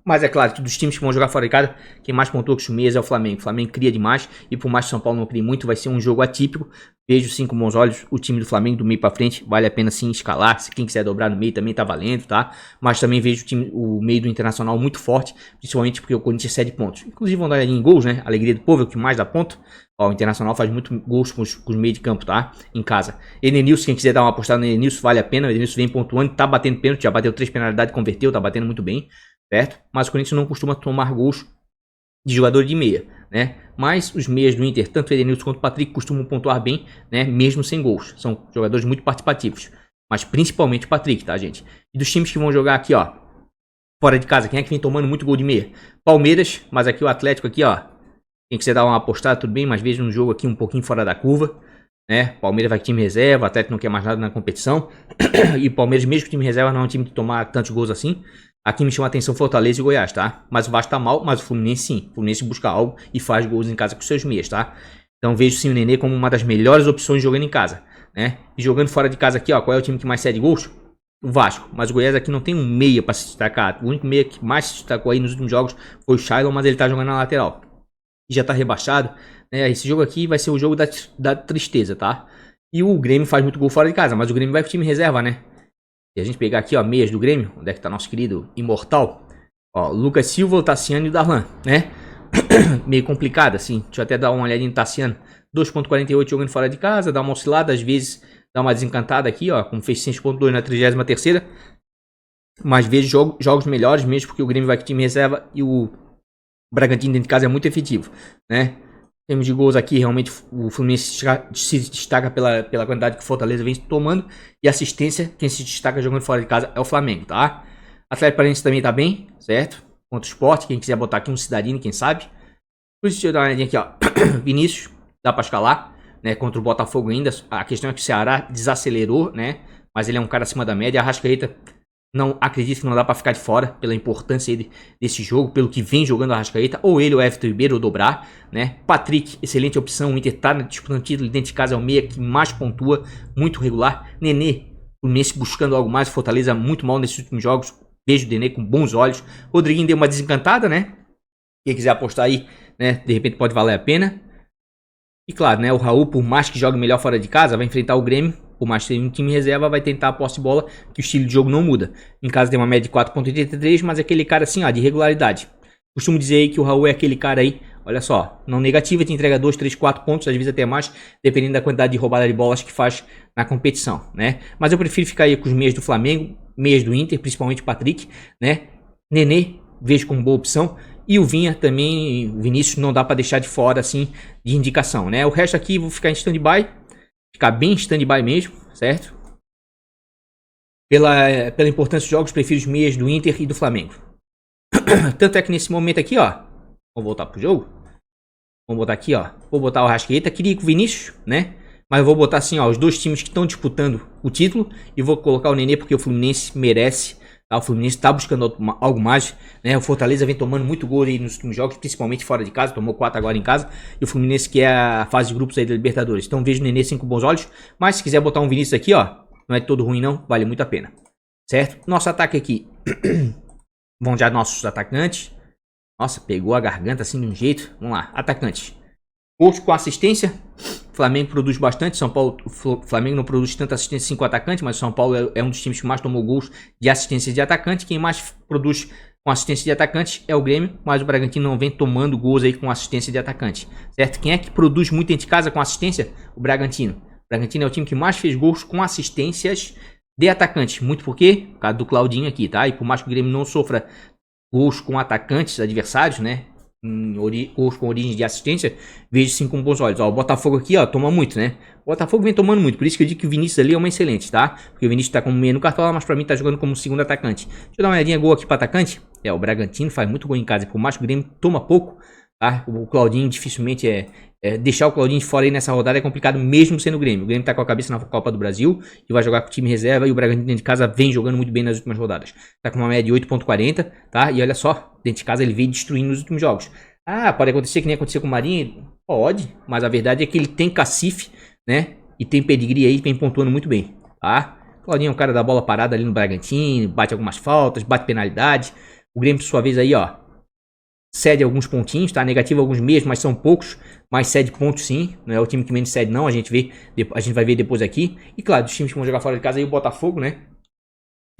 Mas é claro que dos times que vão jogar fora de casa, quem mais pontua que os meias é o Flamengo. O Flamengo cria demais e por mais que o São Paulo não crie muito, vai ser um jogo atípico. Vejo sim com bons olhos o time do Flamengo do meio pra frente. Vale a pena sim escalar. Se quem quiser dobrar no meio também tá valendo, tá? Mas também vejo o meio do Internacional muito forte, principalmente porque o Corinthians cede pontos. Inclusive vão dar em gols, né? Alegria do povo é o que mais dá ponto. Ó, o Internacional faz muito gols com os meios de campo, tá? Em casa. Edenilson, quem quiser dar uma apostada no Edenilson, vale a pena. O Edenilson vem pontuando, tá batendo pênalti, já bateu 3 penalidades, converteu, tá batendo muito bem. Certo? Mas o Corinthians não costuma tomar gols de jogador de meia, né? Mas os meias do Inter, tanto o Edenilson quanto o Patrick, costumam pontuar bem, né? Mesmo sem gols. São jogadores muito participativos. Mas principalmente o Patrick, tá, gente? E dos times que vão jogar aqui, ó, fora de casa, quem é que vem tomando muito gol de meia? Palmeiras, mas aqui o Atlético aqui, ó. Quem quiser dar uma apostada, tudo bem, mas veja um jogo aqui um pouquinho fora da curva, né? Palmeiras vai com time reserva, o Atlético não quer mais nada na competição. E o Palmeiras, mesmo com time reserva, não é um time que tomar tantos gols assim. Aqui me chama a atenção Fortaleza e Goiás, tá? Mas o Vasco tá mal, mas o Fluminense sim. O Fluminense busca algo e faz gols em casa com seus meias, tá? Então vejo sim o Nenê como uma das melhores opções jogando em casa, né? E jogando fora de casa aqui, ó, qual é o time que mais cede gols? O Vasco. Mas o Goiás aqui não tem um meia pra se destacar. O único meia que mais se destacou aí nos últimos jogos foi o Shailon, mas ele tá jogando na lateral. E já tá rebaixado, né? Esse jogo aqui vai ser o jogo da tristeza, tá? E o Grêmio faz muito gol fora de casa, mas o Grêmio vai com o time reserva, né? Se a gente pegar aqui, ó, meias do Grêmio, onde é que tá nosso querido Imortal? Ó, Lucas Silva, o Tassiano e o Darlan, né? Meio complicado, assim. Deixa eu até dar uma olhadinha no Tassiano. 2.48 jogando fora de casa, dá uma oscilada, às vezes dá uma desencantada aqui, ó, como fez 6.2 na 33ª. Mas vejo jogos melhores mesmo, porque o Grêmio vai com o time reserva e o Bragantino dentro de casa é muito efetivo, né? Em termos de gols aqui, realmente o Fluminense se destaca pela quantidade que o Fortaleza vem tomando. E assistência, quem se destaca jogando fora de casa é o Flamengo, tá? Atlético Paranaense também tá bem, certo? Contra o Sport, quem quiser botar aqui um Cidadino, quem sabe. Por isso, deixa eu dar uma olhadinha aqui, ó. Vinícius, dá pra escalar, né? Contra o Botafogo ainda. A questão é que o Ceará desacelerou, né? Mas ele é um cara acima da média. A Arrascaeta, não acredito que não dá pra ficar de fora pela importância desse jogo, pelo que vem jogando a Arrascaeta, ou ele, ou Everton Ribeiro, ou dobrar, né? Patrick, excelente opção, o Inter tá disputando título dentro de casa, é o meia que mais pontua, muito regular. Nenê, o Messi buscando algo mais, Fortaleza muito mal nesses últimos jogos, vejo o Nenê com bons olhos. Rodriguinho deu uma desencantada, né? Quem quiser apostar aí, né? De repente pode valer a pena. E claro, né? O Raul, por mais que jogue melhor fora de casa, vai enfrentar o Grêmio. Por mais que tenha um time reserva, vai tentar a posse de bola, que o estilo de jogo não muda. Em casa tem uma média de 4.83, mas é aquele cara assim, ó, de regularidade. Costumo dizer aí que o Raul é aquele cara aí, olha só, não negativa, te entrega 2, 3, 4 pontos, às vezes até mais, dependendo da quantidade de roubada de bolas que faz na competição, né? Mas eu prefiro ficar aí com os meias do Flamengo, meias do Inter, principalmente o Patrick, né? Nenê, vejo como boa opção. E o Vinha também, o Vinícius não dá pra deixar de fora, assim, de indicação, né? O resto aqui vou ficar em stand-by. Ficar bem stand-by mesmo, certo? Pela importância dos jogos, prefiro os meias do Inter e do Flamengo. Tanto é que nesse momento aqui, ó. Vamos voltar pro jogo. Vamos botar aqui, ó. Vou botar o Arrascaeta. Queria ir com o Vinícius, né? Mas eu vou botar assim, ó. Os dois times que estão disputando o título. E vou colocar o Nenê porque o Fluminense merece. Tá? O Fluminense tá buscando algo mais, né? O Fortaleza vem tomando muito gol aí nos últimos jogos, principalmente fora de casa. Tomou 4 agora em casa. E o Fluminense que é a fase de grupos aí da Libertadores. Então vejo o Nenê assim com bons olhos. Mas se quiser botar um Vinícius aqui, ó. Não é todo ruim não. Vale muito a pena. Certo? Nosso ataque aqui. Vão já nossos atacantes. Nossa, pegou a garganta assim de um jeito. Vamos lá, atacantes. Gols com assistência. Flamengo produz bastante. São Paulo, Flamengo não produz tanta assistência assim com atacante, mas o São Paulo é um dos times que mais tomou gols de assistência de atacante. Quem mais produz com assistência de atacante é o Grêmio, mas o Bragantino não vem tomando gols aí com assistência de atacante. Certo? Quem é que produz muito dentro de casa com assistência? O Bragantino. O Bragantino é o time que mais fez gols com assistências de atacante. Muito por quê? Por causa do Claudinho aqui, tá? E por mais que o Grêmio não sofra gols com atacantes adversários, né? Gols com origem de assistência, vejo sim com bons olhos. Ó, o Botafogo aqui, ó, toma muito, né? O Botafogo vem tomando muito, por isso que eu digo que o Vinícius ali é uma excelente, tá? Porque o Vinícius tá como meia no cartola, mas pra mim tá jogando como segundo atacante. Deixa eu dar uma olhadinha gol aqui pra atacante. O Bragantino faz muito gol em casa, e por mais que o Grêmio toma pouco, tá? O Claudinho dificilmente deixar o Claudinho de fora aí nessa rodada é complicado, mesmo sendo o Grêmio. O Grêmio tá com a cabeça na Copa do Brasil e vai jogar com o time reserva. E o Bragantino dentro de casa vem jogando muito bem nas últimas rodadas. Tá com uma média de 8,40, tá? E olha só, dentro de casa ele veio destruindo nos últimos jogos. Ah, pode acontecer que nem aconteceu com o Marinho? Pode, mas a verdade é que ele tem cacife, né? E tem pedigree aí, vem pontuando muito bem, tá? O Claudinho é um cara da bola parada ali no Bragantino, bate algumas faltas, bate penalidade. O Grêmio, por sua vez, aí, ó, cede alguns pontinhos, tá? Negativo alguns meios, mas são poucos. Mas cede pontos sim. Não é o time que menos cede, não. A gente vai ver depois aqui. E claro, os times que vão jogar fora de casa aí, o Botafogo, né?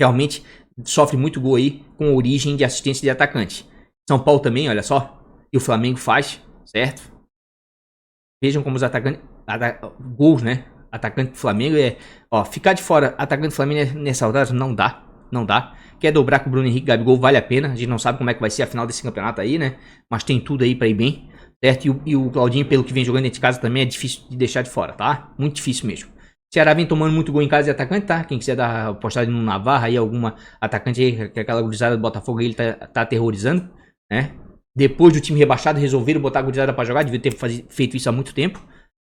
Realmente sofre muito gol aí com origem de assistência de atacante. São Paulo também, olha só. E o Flamengo faz, certo? Vejam como os atacantes. Gols, né? Atacante do Flamengo é. Ó, ficar de fora, atacante do Flamengo nessa rodada não dá. Não dá. Quer dobrar com o Bruno Henrique e Gabigol, vale a pena. A gente não sabe como é que vai ser a final desse campeonato aí, né? Mas tem tudo aí pra ir bem, certo? E o Claudinho, pelo que vem jogando dentro de casa, também é difícil de deixar de fora, tá? Muito difícil mesmo. Ceará vem tomando muito gol em casa de atacante, tá? Quem quiser dar postagem no Navarra aí, alguma atacante aí, que aquela gurizada do Botafogo aí, ele tá aterrorizando, né? Depois do time rebaixado, resolveram botar a gurizada pra jogar, devia ter feito isso há muito tempo,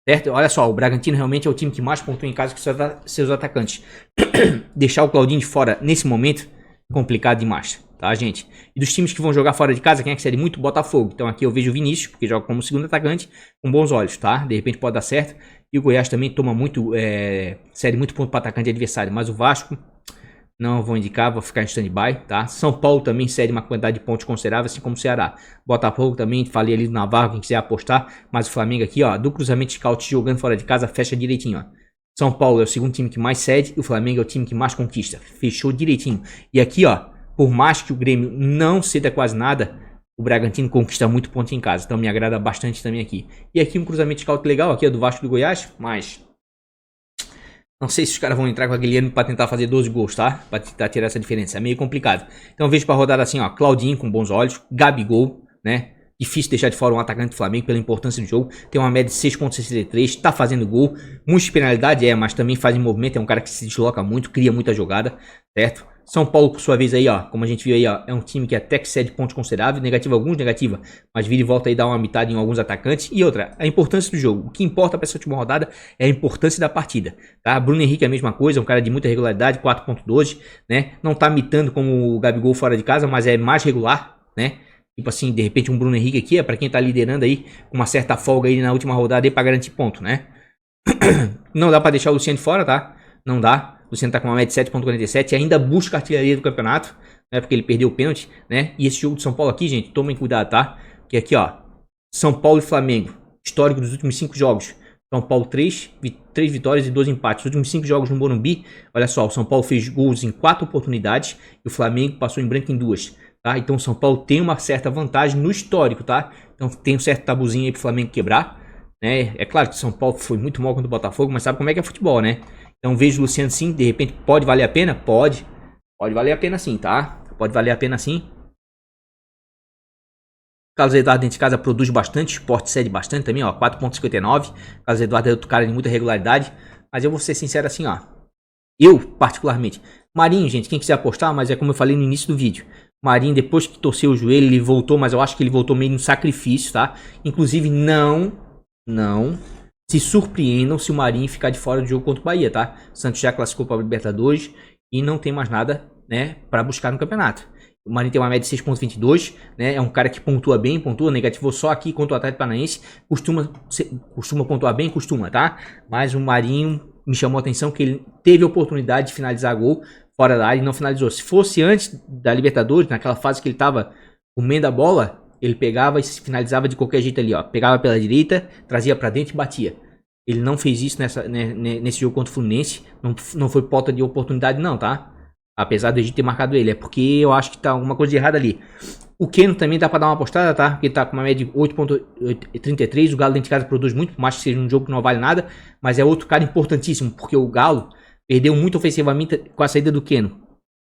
certo? Olha só, o Bragantino realmente é o time que mais pontua em casa com seus atacantes. Deixar o Claudinho de fora nesse momento, complicado demais, tá, gente? E dos times que vão jogar fora de casa, quem é que cede muito? Botafogo. Então aqui eu vejo o Vinícius, porque joga como segundo atacante, com bons olhos, tá? De repente pode dar certo. E o Goiás também toma muito, cede muito ponto para atacante adversário. Mas o Vasco, não vou indicar, vou ficar em stand-by, tá? São Paulo também cede uma quantidade de pontos considerável, assim como o Ceará. Botafogo também, falei ali do Navarro, quem quiser apostar. Mas o Flamengo aqui, ó, do cruzamento scout jogando fora de casa, fecha direitinho, ó. São Paulo é o segundo time que mais cede e o Flamengo é o time que mais conquista. Fechou direitinho. E aqui, ó, por mais que o Grêmio não ceda quase nada, o Bragantino conquista muito ponto em casa. Então me agrada bastante também aqui. E aqui um cruzamento scout legal, aqui é do Vasco do Goiás, mas não sei se os caras vão entrar com aquele ano pra tentar fazer 12 gols, tá? Pra tentar tirar essa diferença. É meio complicado. Então eu vejo pra rodada assim, ó, Claudinho com bons olhos, Gabigol, né? Difícil deixar de fora um atacante do Flamengo pela importância do jogo. Tem uma média de 6,63. Tá fazendo gol. Muitas penalidades, mas também faz em movimento. É um cara que se desloca muito, cria muita jogada, certo? São Paulo, por sua vez, aí, ó. Como a gente viu aí, ó. É um time que até que cede pontos consideráveis. Negativa alguns, negativa. Mas vira e volta aí, dá uma mitad em alguns atacantes. E outra, a importância do jogo. O que importa para essa última rodada é a importância da partida, tá? Bruno Henrique é a mesma coisa. Um cara de muita regularidade, 4,12, né? Não tá mitando como o Gabigol fora de casa, mas é mais regular, né? Tipo assim, de repente um Bruno Henrique aqui é pra quem tá liderando aí com uma certa folga aí na última rodada aí pra garantir ponto, né? Não dá pra deixar o Luciano de fora, tá? Não dá. O Luciano tá com uma média de 7,47 e ainda busca a artilharia do campeonato, né? Porque ele perdeu o pênalti, né? E esse jogo de São Paulo aqui, gente, tomem cuidado, tá? Que aqui, ó, São Paulo e Flamengo, histórico dos últimos 5 jogos. São Paulo 3 vitórias e 2 empates. Os últimos 5 jogos no Morumbi, olha só, o São Paulo fez gols em 4 oportunidades e o Flamengo passou em branco em 2. Tá? Então o São Paulo tem uma certa vantagem no histórico, tá? Então tem um certo tabuzinho aí pro Flamengo quebrar, né? É claro que o São Paulo foi muito mal contra o Botafogo, mas sabe como é que é futebol, né? Então vejo o Luciano sim, de repente pode valer a pena? Pode valer a pena sim, tá? Pode valer a pena sim. Carlos Eduardo dentro de casa produz bastante, Sport cede bastante também, ó, 4,59. Carlos Eduardo é outro cara de muita regularidade, mas eu vou ser sincero assim, ó. Eu, particularmente, Marinho, gente, quem quiser apostar, mas é como eu falei no início do vídeo. Marinho, depois que torceu o joelho, ele voltou, mas eu acho que ele voltou meio no sacrifício, tá? Inclusive, não se surpreendam se o Marinho ficar de fora do jogo contra o Bahia, tá? O Santos já classificou para a Libertadores e não tem mais nada, né, para buscar no campeonato. O Marinho tem uma média de 6,22, né? É um cara que pontua bem, pontua, negativou só aqui contra o Atlético Paranaense. Costuma pontuar bem, tá? Mas o Marinho me chamou a atenção que ele teve a oportunidade de finalizar gol fora da área e não finalizou. Se fosse antes da Libertadores, naquela fase que ele tava comendo a bola, ele pegava e finalizava de qualquer jeito ali, ó. Pegava pela direita, trazia pra dentro e batia. Ele não fez isso nesse jogo contra o Fluminense. Não foi falta de oportunidade não, tá? Apesar de a gente ter marcado ele. É porque eu acho que tá alguma coisa de errada ali. O Keno também dá pra dar uma apostada, tá? Porque ele tá com uma média de 8,33. O Galo dentro de casa produz muito, por mais que seja um jogo que não vale nada. Mas é outro cara importantíssimo, porque o Galo perdeu muito ofensivamente com a saída do Keno.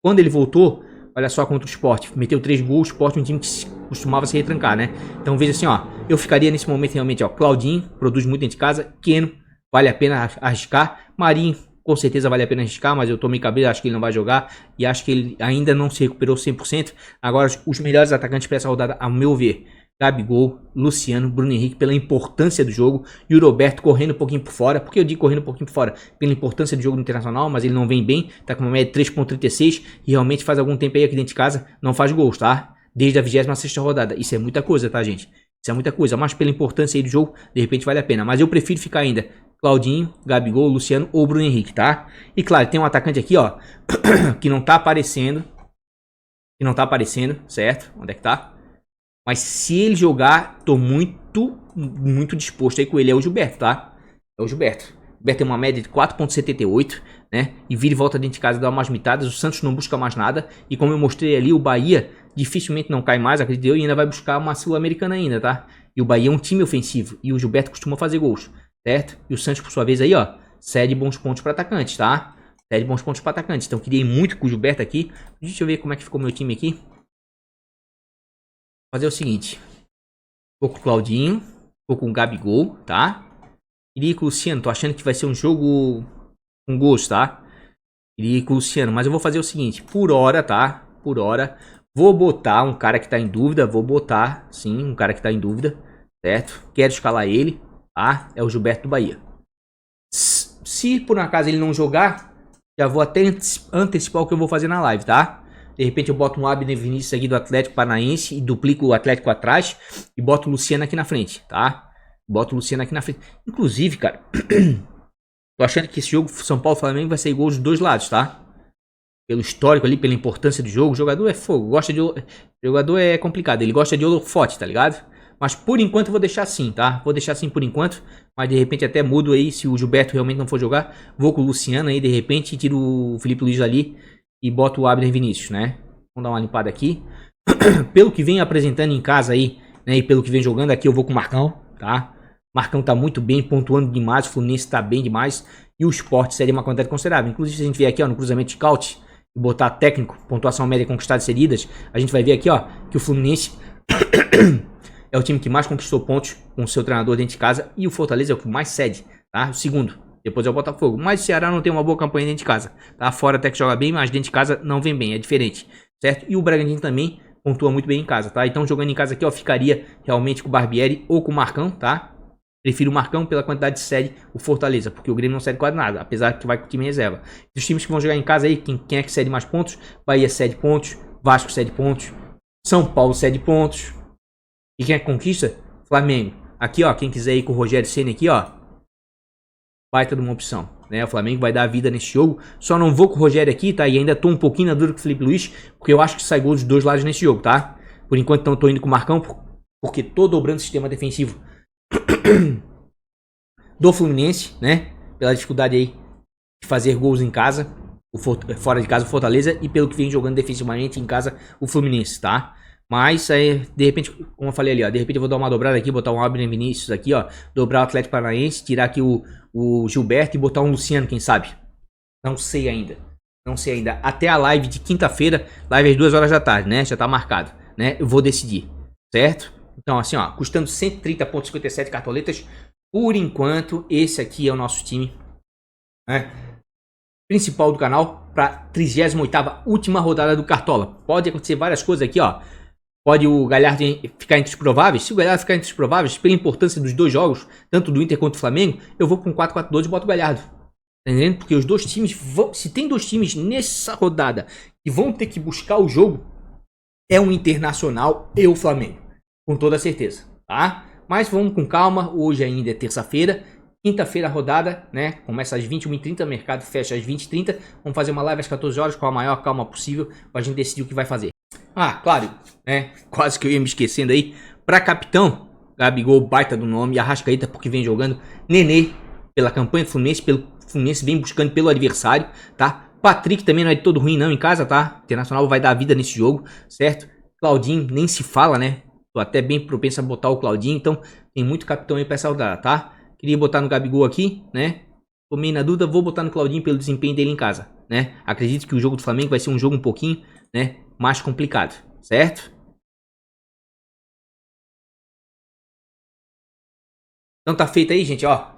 Quando ele voltou, olha só contra o Sport, meteu 3 gols. O Sport é um time que costumava se retrancar, né? Então veja assim, ó. Eu ficaria nesse momento realmente, ó. Claudinho, produz muito dentro de casa. Keno, vale a pena arriscar. Marinho, com certeza vale a pena arriscar, mas eu tomei cabelo, acho que ele não vai jogar. E acho que ele ainda não se recuperou 100%. Agora, os melhores atacantes para essa rodada, ao meu ver, Gabigol, Luciano, Bruno Henrique, pela importância do jogo. E o Roberto correndo um pouquinho por fora. Por que eu digo correndo um pouquinho por fora? Pela importância do jogo no Internacional, mas ele não vem bem. Tá com uma média de 3,36 e realmente faz algum tempo aí aqui dentro de casa, não faz gols, tá? Desde a 26ª rodada. Isso é muita coisa, tá, gente? Isso é muita coisa. Mas pela importância aí do jogo, de repente vale a pena. Mas eu prefiro ficar ainda Claudinho, Gabigol, Luciano ou Bruno Henrique, tá? E claro, tem um atacante aqui, ó, que não tá aparecendo. Certo? Onde é que tá? Mas se ele jogar, tô muito disposto aí com ele. É o Gilberto, tá? É o Gilberto. O Gilberto tem uma média de 4,78, né? E vira e volta dentro de casa, dá umas mitadas. O Santos não busca mais nada. E como eu mostrei ali, o Bahia dificilmente não cai mais, acredito eu. E ainda vai buscar uma Sul-Americana ainda, tá? E o Bahia é um time ofensivo. E o Gilberto costuma fazer gols, certo? E o Santos, por sua vez, aí, ó, cede bons pontos para atacantes, tá? Cede bons pontos para atacantes. Então, queria ir muito com o Gilberto aqui. Deixa eu ver como é que ficou meu time aqui. Fazer o seguinte. Vou com o Claudinho. Vou com o Gabigol, tá? Queria ir com o Luciano. Tô achando que vai ser um jogo com gosto, tá? Queria ir com o Luciano. Mas eu vou fazer o seguinte. Por hora, tá? Por hora. Vou botar um cara que tá em dúvida. Vou botar, sim, um cara que tá em dúvida. Certo? Quero escalar ele. Tá? É o Gilberto do Bahia. Se por um acaso ele não jogar, já vou até antecipar o que eu vou fazer na live, tá? De repente eu boto um Abner Vinícius aqui do Atlético Paranaense e duplico o Atlético atrás e boto o Luciano aqui na frente, tá? Boto o Luciano aqui na frente. Inclusive, cara, tô achando que esse jogo São Paulo-Flamengo vai ser igual dos dois lados, tá? Pelo histórico ali, pela importância do jogo, o jogador é fogo, gosta de... O jogador é complicado, ele gosta de holofote, tá ligado? Mas por enquanto eu vou deixar assim, tá? Vou deixar assim por enquanto. Mas de repente até mudo aí. Se o Gilberto realmente não for jogar, vou com o Luciano aí de repente. Tiro o Felipe Luiz ali e boto o Abner Vinícius, né? Vamos dar uma limpada aqui. Pelo que vem apresentando em casa aí, né? E pelo que vem jogando aqui, eu vou com o Marcão, tá? Marcão tá muito bem, pontuando demais. O Fluminense tá bem demais. E o Sport seria uma quantidade considerável. Inclusive se a gente vier aqui, ó, no cruzamento de scout e botar técnico, pontuação média conquistadas cedidas, a gente vai ver aqui, ó, que o Fluminense... é o time que mais conquistou pontos com o seu treinador dentro de casa. E o Fortaleza é o que mais cede, tá? O segundo. Depois é o Botafogo. Mas o Ceará não tem uma boa campanha dentro de casa, tá? Fora até que joga bem, mas dentro de casa não vem bem. É diferente, certo? E o Bragantino também pontua muito bem em casa, tá? Então jogando em casa aqui, ó, ficaria realmente com o Barbieri ou com o Marcão, tá? Prefiro o Marcão pela quantidade de cede o Fortaleza, porque o Grêmio não cede quase nada, apesar que vai com o time reserva. Os times que vão jogar em casa aí, quem é que cede mais pontos? Bahia cede pontos, Vasco cede pontos, São Paulo cede pontos. E quem é que conquista? Flamengo. Aqui, ó, quem quiser ir com o Rogério Ceni aqui, ó, vai ter uma opção, né? O Flamengo vai dar a vida nesse jogo. Só não vou com o Rogério aqui, tá? E ainda tô um pouquinho na dúvida com o Felipe Luiz, porque eu acho que sai gol dos dois lados nesse jogo, tá? Por enquanto, então, tô indo com o Marcão, porque tô dobrando o sistema defensivo do Fluminense, né? Pela dificuldade aí de fazer gols em casa, fora de casa o Fortaleza, e pelo que vem jogando defensivamente em casa o Fluminense, tá? Mas aí, de repente, como eu falei ali, ó, de repente eu vou dar uma dobrada aqui, botar um Abner Vinícius aqui, ó, dobrar o Atlético Paranaense, tirar aqui o Gilberto e botar um Luciano, quem sabe? Não sei ainda. Não sei ainda. Até a live de quinta-feira, live às 2 horas da tarde, né? Já tá marcado, né? Eu vou decidir, certo? Então, assim, ó, custando 130,57 cartoletas. Por enquanto, esse aqui é o nosso time, né? principal do canal para 38ª última rodada do Cartola. Pode acontecer várias coisas aqui, ó. Pode o Galhardo ficar entre os prováveis. Se o Galhardo ficar entre os prováveis, pela importância dos dois jogos, tanto do Inter quanto do Flamengo, eu vou com 4-4-2 e boto o Galhardo. Tá entendendo? Porque os dois times vão, se tem dois times nessa rodada que vão ter que buscar o jogo, é o Internacional e o Flamengo. Com toda certeza, tá? Mas vamos com calma, hoje ainda é terça-feira. Quinta-feira a rodada, né? Começa às 21h30, mercado fecha às 20h30. Vamos fazer uma live às 14 horas com a maior calma possível pra gente decidir o que vai fazer. Ah, claro, né? Quase que eu ia me esquecendo aí. Pra capitão, Gabigol, baita do nome. Arrascaeta, porque vem jogando. Nenê, pela campanha do Fluminense, pelo Fluminense vem buscando pelo adversário, tá? Patrick também não é de todo ruim não em casa, tá? Internacional vai dar vida nesse jogo, certo? Claudinho, nem se fala, né? Tô até bem propenso a botar o Claudinho, então tem muito capitão aí pra essa rodada, tá? Queria botar no Gabigol aqui, né? Tomei na dúvida, vou botar no Claudinho pelo desempenho dele em casa, né? Acredito que o jogo do Flamengo vai ser um jogo um pouquinho, né, mais complicado, certo? Então tá feito aí, gente, ó.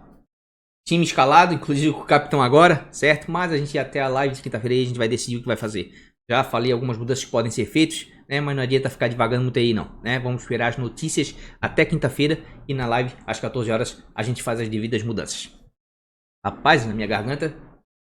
Time escalado, inclusive com o capitão agora, certo? Mas a gente até a live de quinta-feira aí a gente vai decidir o que vai fazer. Já falei algumas mudanças que podem ser feitas, né? Mas não adianta ficar devagando muito aí não, né? Vamos esperar as notícias até quinta-feira e na live às 14 horas a gente faz as devidas mudanças. Rapaz, na minha garganta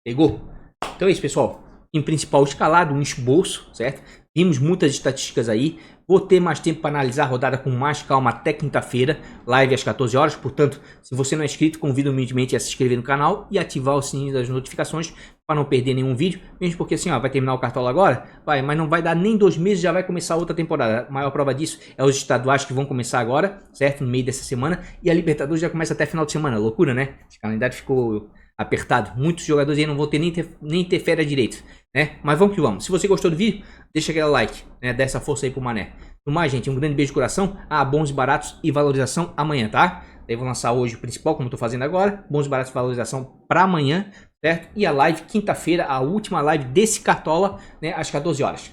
pegou. Então é isso, pessoal. Em principal escalado, um esboço, certo? Vimos muitas estatísticas aí. Vou ter mais tempo para analisar a rodada com mais calma até quinta-feira, live às 14 horas. Portanto, se você não é inscrito, convido humildemente a se inscrever no canal e ativar o sininho das notificações para não perder nenhum vídeo. Mesmo porque assim, ó, vai terminar o Cartola agora, vai, mas não vai dar nem 2 meses, já vai começar outra temporada. A maior prova disso é os estaduais que vão começar agora, certo? No meio dessa semana. E a Libertadores já começa até final de semana. Loucura, né? Esse calendário ficou apertado. Muitos jogadores aí não vão ter nem ter férias direito, né? Mas vamos que vamos. Se você gostou do vídeo, deixa aquele like, né? Dá essa força aí pro Mané. No mais, gente, um grande beijo de coração. Bons e baratos e valorização amanhã, tá? Daí vou lançar hoje o principal, como eu tô fazendo agora. Bons e baratos e valorização pra amanhã, certo? E a live quinta-feira, a última live desse Cartola, né? Às 14 horas.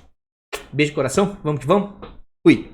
Beijo de coração. Vamos que vamos. Fui.